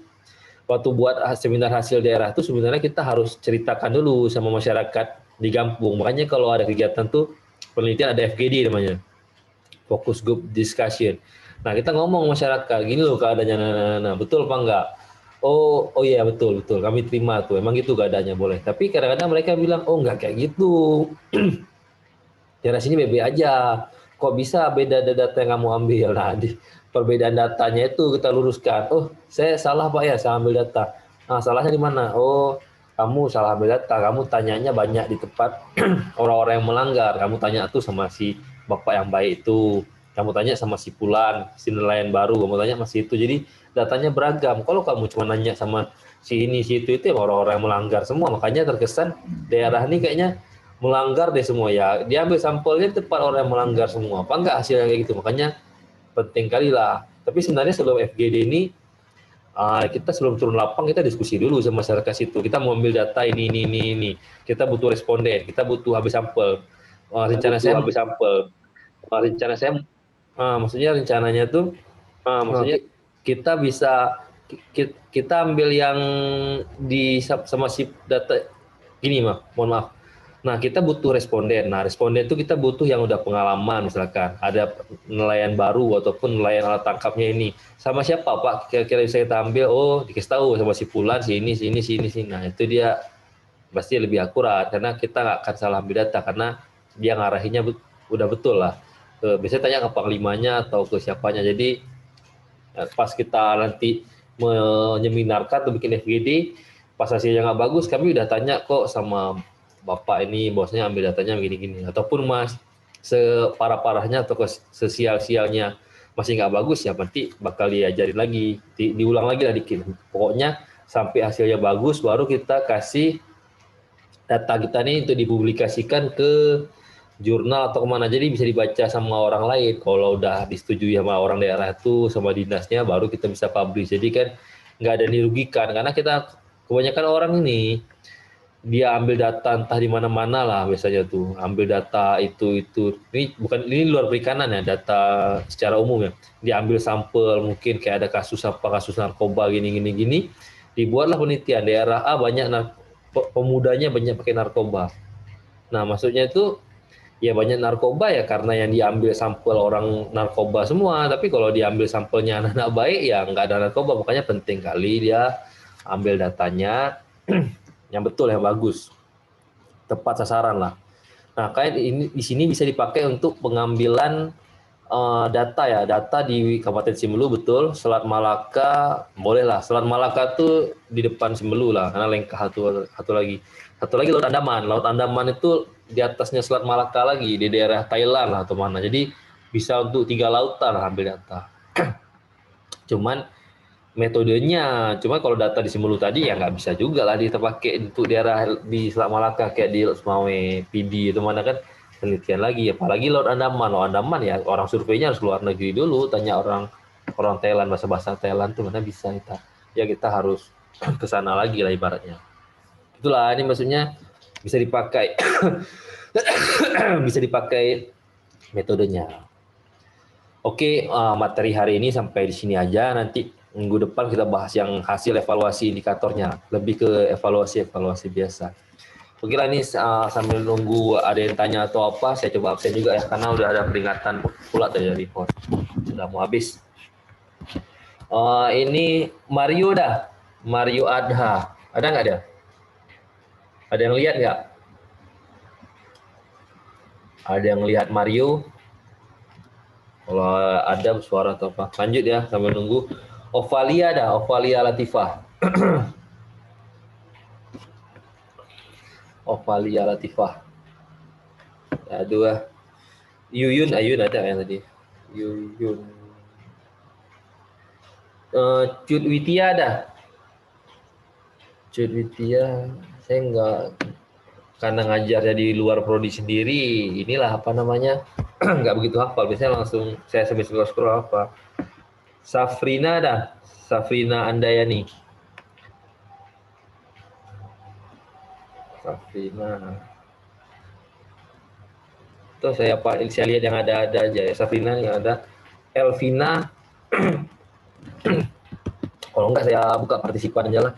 waktu buat seminar hasil daerah itu sebenarnya kita harus ceritakan dulu sama masyarakat di kampung. Makanya kalau ada kegiatan tuh penelitian ada FGD namanya, focus group discussion. Nah kita ngomong masyarakat, gini loh keadaannya, nah, betul apa enggak? Oh iya betul kami terima tuh, emang gitu keadaannya, boleh. Tapi kadang-kadang mereka bilang, oh enggak kayak gitu, daerah sini BB aja. Kok bisa beda data yang kamu ambil? Nah, di perbedaan datanya itu kita luruskan. Oh, saya salah Pak ya, saya ambil data. Nah, salahnya di mana? Oh, kamu salah ambil data. Kamu tanyanya banyak di tempat orang-orang yang melanggar. Kamu tanya tuh sama si Bapak yang baik itu. Kamu tanya sama si Pulan, si nelayan baru. Kamu tanya masih itu. Jadi datanya beragam. Kalau kamu cuma nanya sama si ini, si itu ya orang-orang yang melanggar semua. Makanya terkesan daerah ini kayaknya melanggar deh semua ya. Dia ambil sampelnya tepat orang yang melanggar semua. Apa enggak hasilnya kayak gitu? Makanya penting kali lah. Tapi sebenarnya sebelum FGD ini, kita sebelum turun lapang kita diskusi dulu sama masyarakat situ. Kita mau ambil data ini. Kita butuh responden, kita butuh habis sampel. Rencana saya habis sampel. Rencana saya, maksudnya rencananya tuh, kita bisa kita ambil yang di sama si data gini mohon maaf. Nah, kita butuh responden. Nah, responden itu kita butuh yang udah pengalaman, misalkan ada nelayan baru ataupun nelayan alat tangkapnya ini. Sama siapa, Pak? Kira-kira bisa kita ambil, oh, dikasih tahu sama si Fulan, si ini, si ini, si ini, si ini. Nah, itu dia pasti lebih akurat, karena kita nggak akan salah ambil data, karena dia ngarahinnya udah betul lah. Biasanya tanya ke panglimanya atau ke siapanya. Jadi, pas kita nanti menyeminarkan atau bikin FGD, pas hasilnya nggak bagus, kami udah tanya kok sama Bapak ini, bosnya ambil datanya begini-gini. Ataupun Mas, separah-parahnya atau sesial-sialnya masih nggak bagus, ya nanti bakal diajarin lagi, diulang lagi lah dikit. Pokoknya sampai hasilnya bagus, baru kita kasih data kita nih untuk dipublikasikan ke jurnal atau kemana, jadi bisa dibaca sama orang lain. Kalau udah disetujui sama orang daerah itu, sama dinasnya, baru kita bisa publish. Jadi kan nggak ada dirugikan, karena kita kebanyakan orang ini dia ambil data entah di mana-mana lah biasanya tuh, ambil data itu ini luar perikanan ya, data secara umum ya, diambil sampel mungkin kayak ada kasus narkoba gini, dibuatlah penelitian daerah A banyak pemudanya banyak pakai narkoba. Nah, maksudnya itu ya banyak narkoba ya karena yang diambil sampel orang narkoba semua, tapi kalau diambil sampelnya anak-anak baik ya nggak ada narkoba. Makanya penting kali dia ambil datanya yang betul, yang bagus, tepat sasaran lah. Nah, kayak ini di sini bisa dipakai untuk pengambilan data ya, data di Kabupaten Simelu, betul. Selat Malaka boleh lah, Selat Malaka tuh di depan Simelu lah, karena lengkah satu lagi Laut Andaman. Laut Andaman itu di atasnya Selat Malaka lagi, di daerah Thailand lah atau mana. Jadi bisa untuk 3 lautan lah ambil data. Cuman metodenya, kalau data di Simelu tadi ya nggak bisa juga lah dipakai untuk daerah di Selat Malaka kayak di Semawe, PD itu mana kan penelitian lagi. Apalagi Laut Andaman ya orang surveinya harus luar negeri dulu, tanya orang Thailand, bahasa Thailand tuh mana bisa kita harus ke sana lagi lah ibaratnya. Itulah ini maksudnya bisa dipakai bisa dipakai metodenya. Oke, materi hari ini sampai di sini aja. Nanti minggu depan kita bahas yang hasil evaluasi indikatornya, lebih ke evaluasi biasa. Oke lah, ini sambil nunggu ada yang tanya atau apa, saya coba absen juga ya, karena udah ada peringatan pula tadi dari host. Sudah mau habis. Ini Mario Adha. Ada nggak dia? Ada yang lihat nggak? Ada yang lihat Mario? Kalau ada suara atau apa, lanjut ya sambil nunggu. Ovalia Latifah. Ovalia Latifah. Aduh. Ayun ada yang tadi. Yuyun. Cut Witia ada. Cut Witia, saya nggak, karena ngajarnya di luar prodi sendiri, inilah apa namanya, nggak begitu hafal. Biasanya langsung saya sambil scroll apa. Safrina Andayani. Safrina. Tuh saya lihat yang ada aja ya. Safrina yang ada. Elvina. Kalau enggak saya buka partisipan aja lah.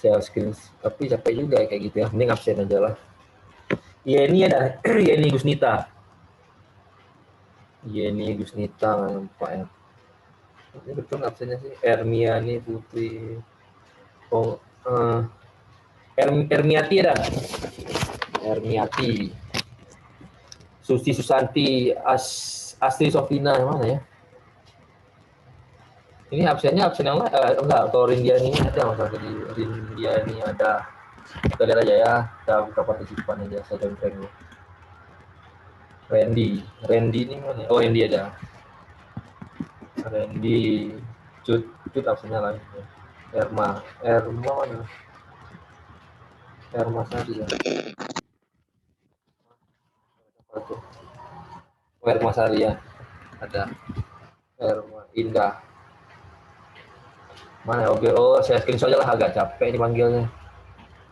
Saya screen, tapi capek juga kayak gitu ya. Mending absen aja lah. Yeni ada. Yeni Gusnita nampak ya. Ini betul absennya sih. Ermiani Putri. Ermiati ada. Ermiati. Susi Susanti, Astri Sofina, yang mana ya? Ini absen yang lain, enggak, atau Rindiani ada, masalah di Rindiani ada. Kita lihat aja ya, kita buka partisipan aja, saya download dulu. Randy ini mana? Oh, Randy ada. Randy, cut absennya lain. Erma mana? Erma Sari ya. Erma Sari ya, ada. Erma Indah. Mana? Oke, saya screenshot aja lah, agak capek dipanggilnya.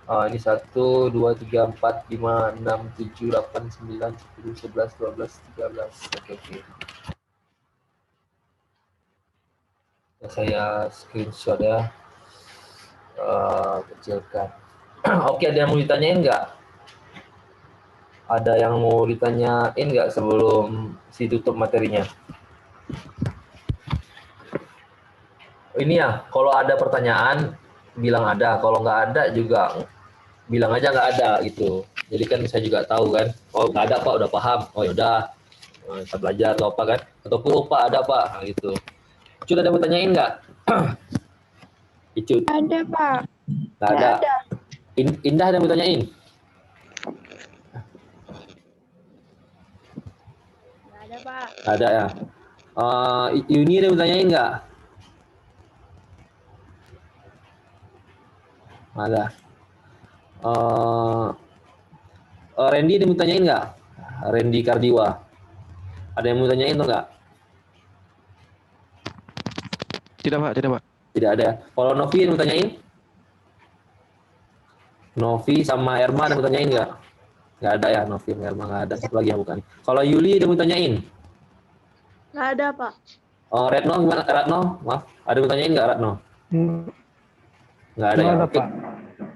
Ini 1, 2, 3, 4, 5, 6, 7, 8, 9, 10, 11, 12, 13. Oke. Saya screenshot ya. Kecilkan. Oke, ada yang mau ditanyain nggak? Ada yang mau ditanyain nggak sebelum si tutup materinya? Ini ya, kalau ada pertanyaan bilang ada, kalau nggak ada juga bilang aja nggak ada gitu. Jadi kan saya juga tahu kan, oh nggak ada Pak, udah paham, oh yaudah, kita belajar atau apa kan, ataupun oh Pak ada Pak, nah, gitu. Icut ada yang mau tanyain nggak? Icut? Ada, Pak. Nggak ada. Indah ada yang mau tanyain? Nggak ada, Pak. Nggak ada ya. Yuni ada yang mau tanyain nggak? Nggak ada. Randy ada yang mau tanyain nggak? Randy Kardiwa. Ada yang mau tanyain atau nggak? Tidak Pak, tidak Pak. Tidak ada. Kalau Novi ada yang mau tanyain? Novi sama Erma ada yang mau tanyain nggak? Nggak ada ya, Novi sama Erma nggak ada. Satu lagi yang bukan. Kalau Yuli ada yang mau tanyain? Nggak ada, Pak. Retno gimana? Ratno, maaf. Ada yang mau tanyain nggak Ratno? Nggak ada ya? Oke.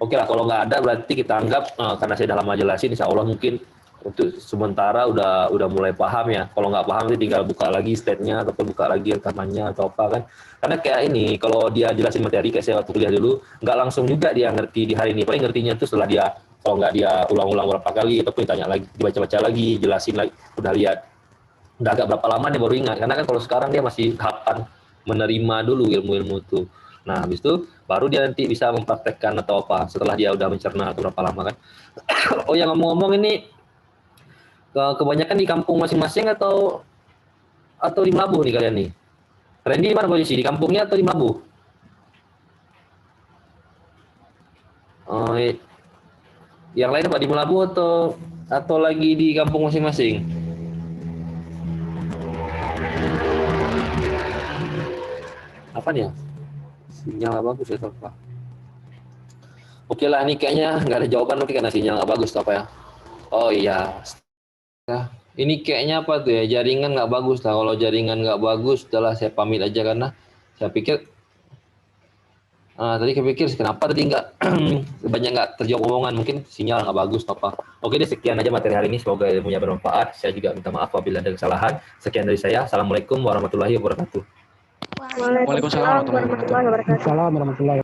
Oke lah, kalau nggak ada berarti kita anggap karena saya udah lama jelasin, insya Allah mungkin untuk sementara udah mulai paham ya. Kalau nggak paham sih tinggal buka lagi slide-nya ataupun buka lagi rekamannya atau apa kan. Karena kayak ini, kalau dia jelasin materi kayak saya waktu kuliah dulu, nggak langsung juga dia ngerti di hari ini. Paling ngertinya itu setelah dia, kalau nggak dia ulang-ulang berapa kali ataupun ditanya lagi, dibaca-baca lagi, jelasin lagi, udah lihat. Udah agak berapa lama dia baru ingat. Karena kan kalau sekarang dia masih tahapan menerima dulu ilmu-ilmu itu. Nah, habis itu baru dia nanti bisa mempraktekkan atau apa setelah dia udah mencerna atau berapa lama kan. Oh yang ngomong-ngomong ini kebanyakan di kampung masing-masing atau di Melabuh nih kalian nih? Randy di mana posisi? Di kampungnya atau di Melabuh? Yang lain apa di Melabuh atau lagi di kampung masing-masing? Apa nih ya? Sinyal nggak bagus ya apa? Oke lah, ini kayaknya nggak ada jawaban mungkin karena sinyal nggak bagus apa ya? Oh iya, nah, ini kayaknya apa tuh ya? Jaringan nggak bagus lah. Kalau jaringan nggak bagus, setelah saya pamit aja karena saya pikir tadi kepikir kenapa tadi nggak banyak nggak terjawab omongan, mungkin sinyal nggak bagus atau apa. Oke deh, sekian aja materi hari ini. Semoga ilmunya bermanfaat. Saya juga minta maaf apabila ada kesalahan. Sekian dari saya. Assalamualaikum warahmatullahi wabarakatuh. Waalaikumsalam warahmatullahi wabarakatuh. Waalaikumsalam warahmatullahi wabarakatuh.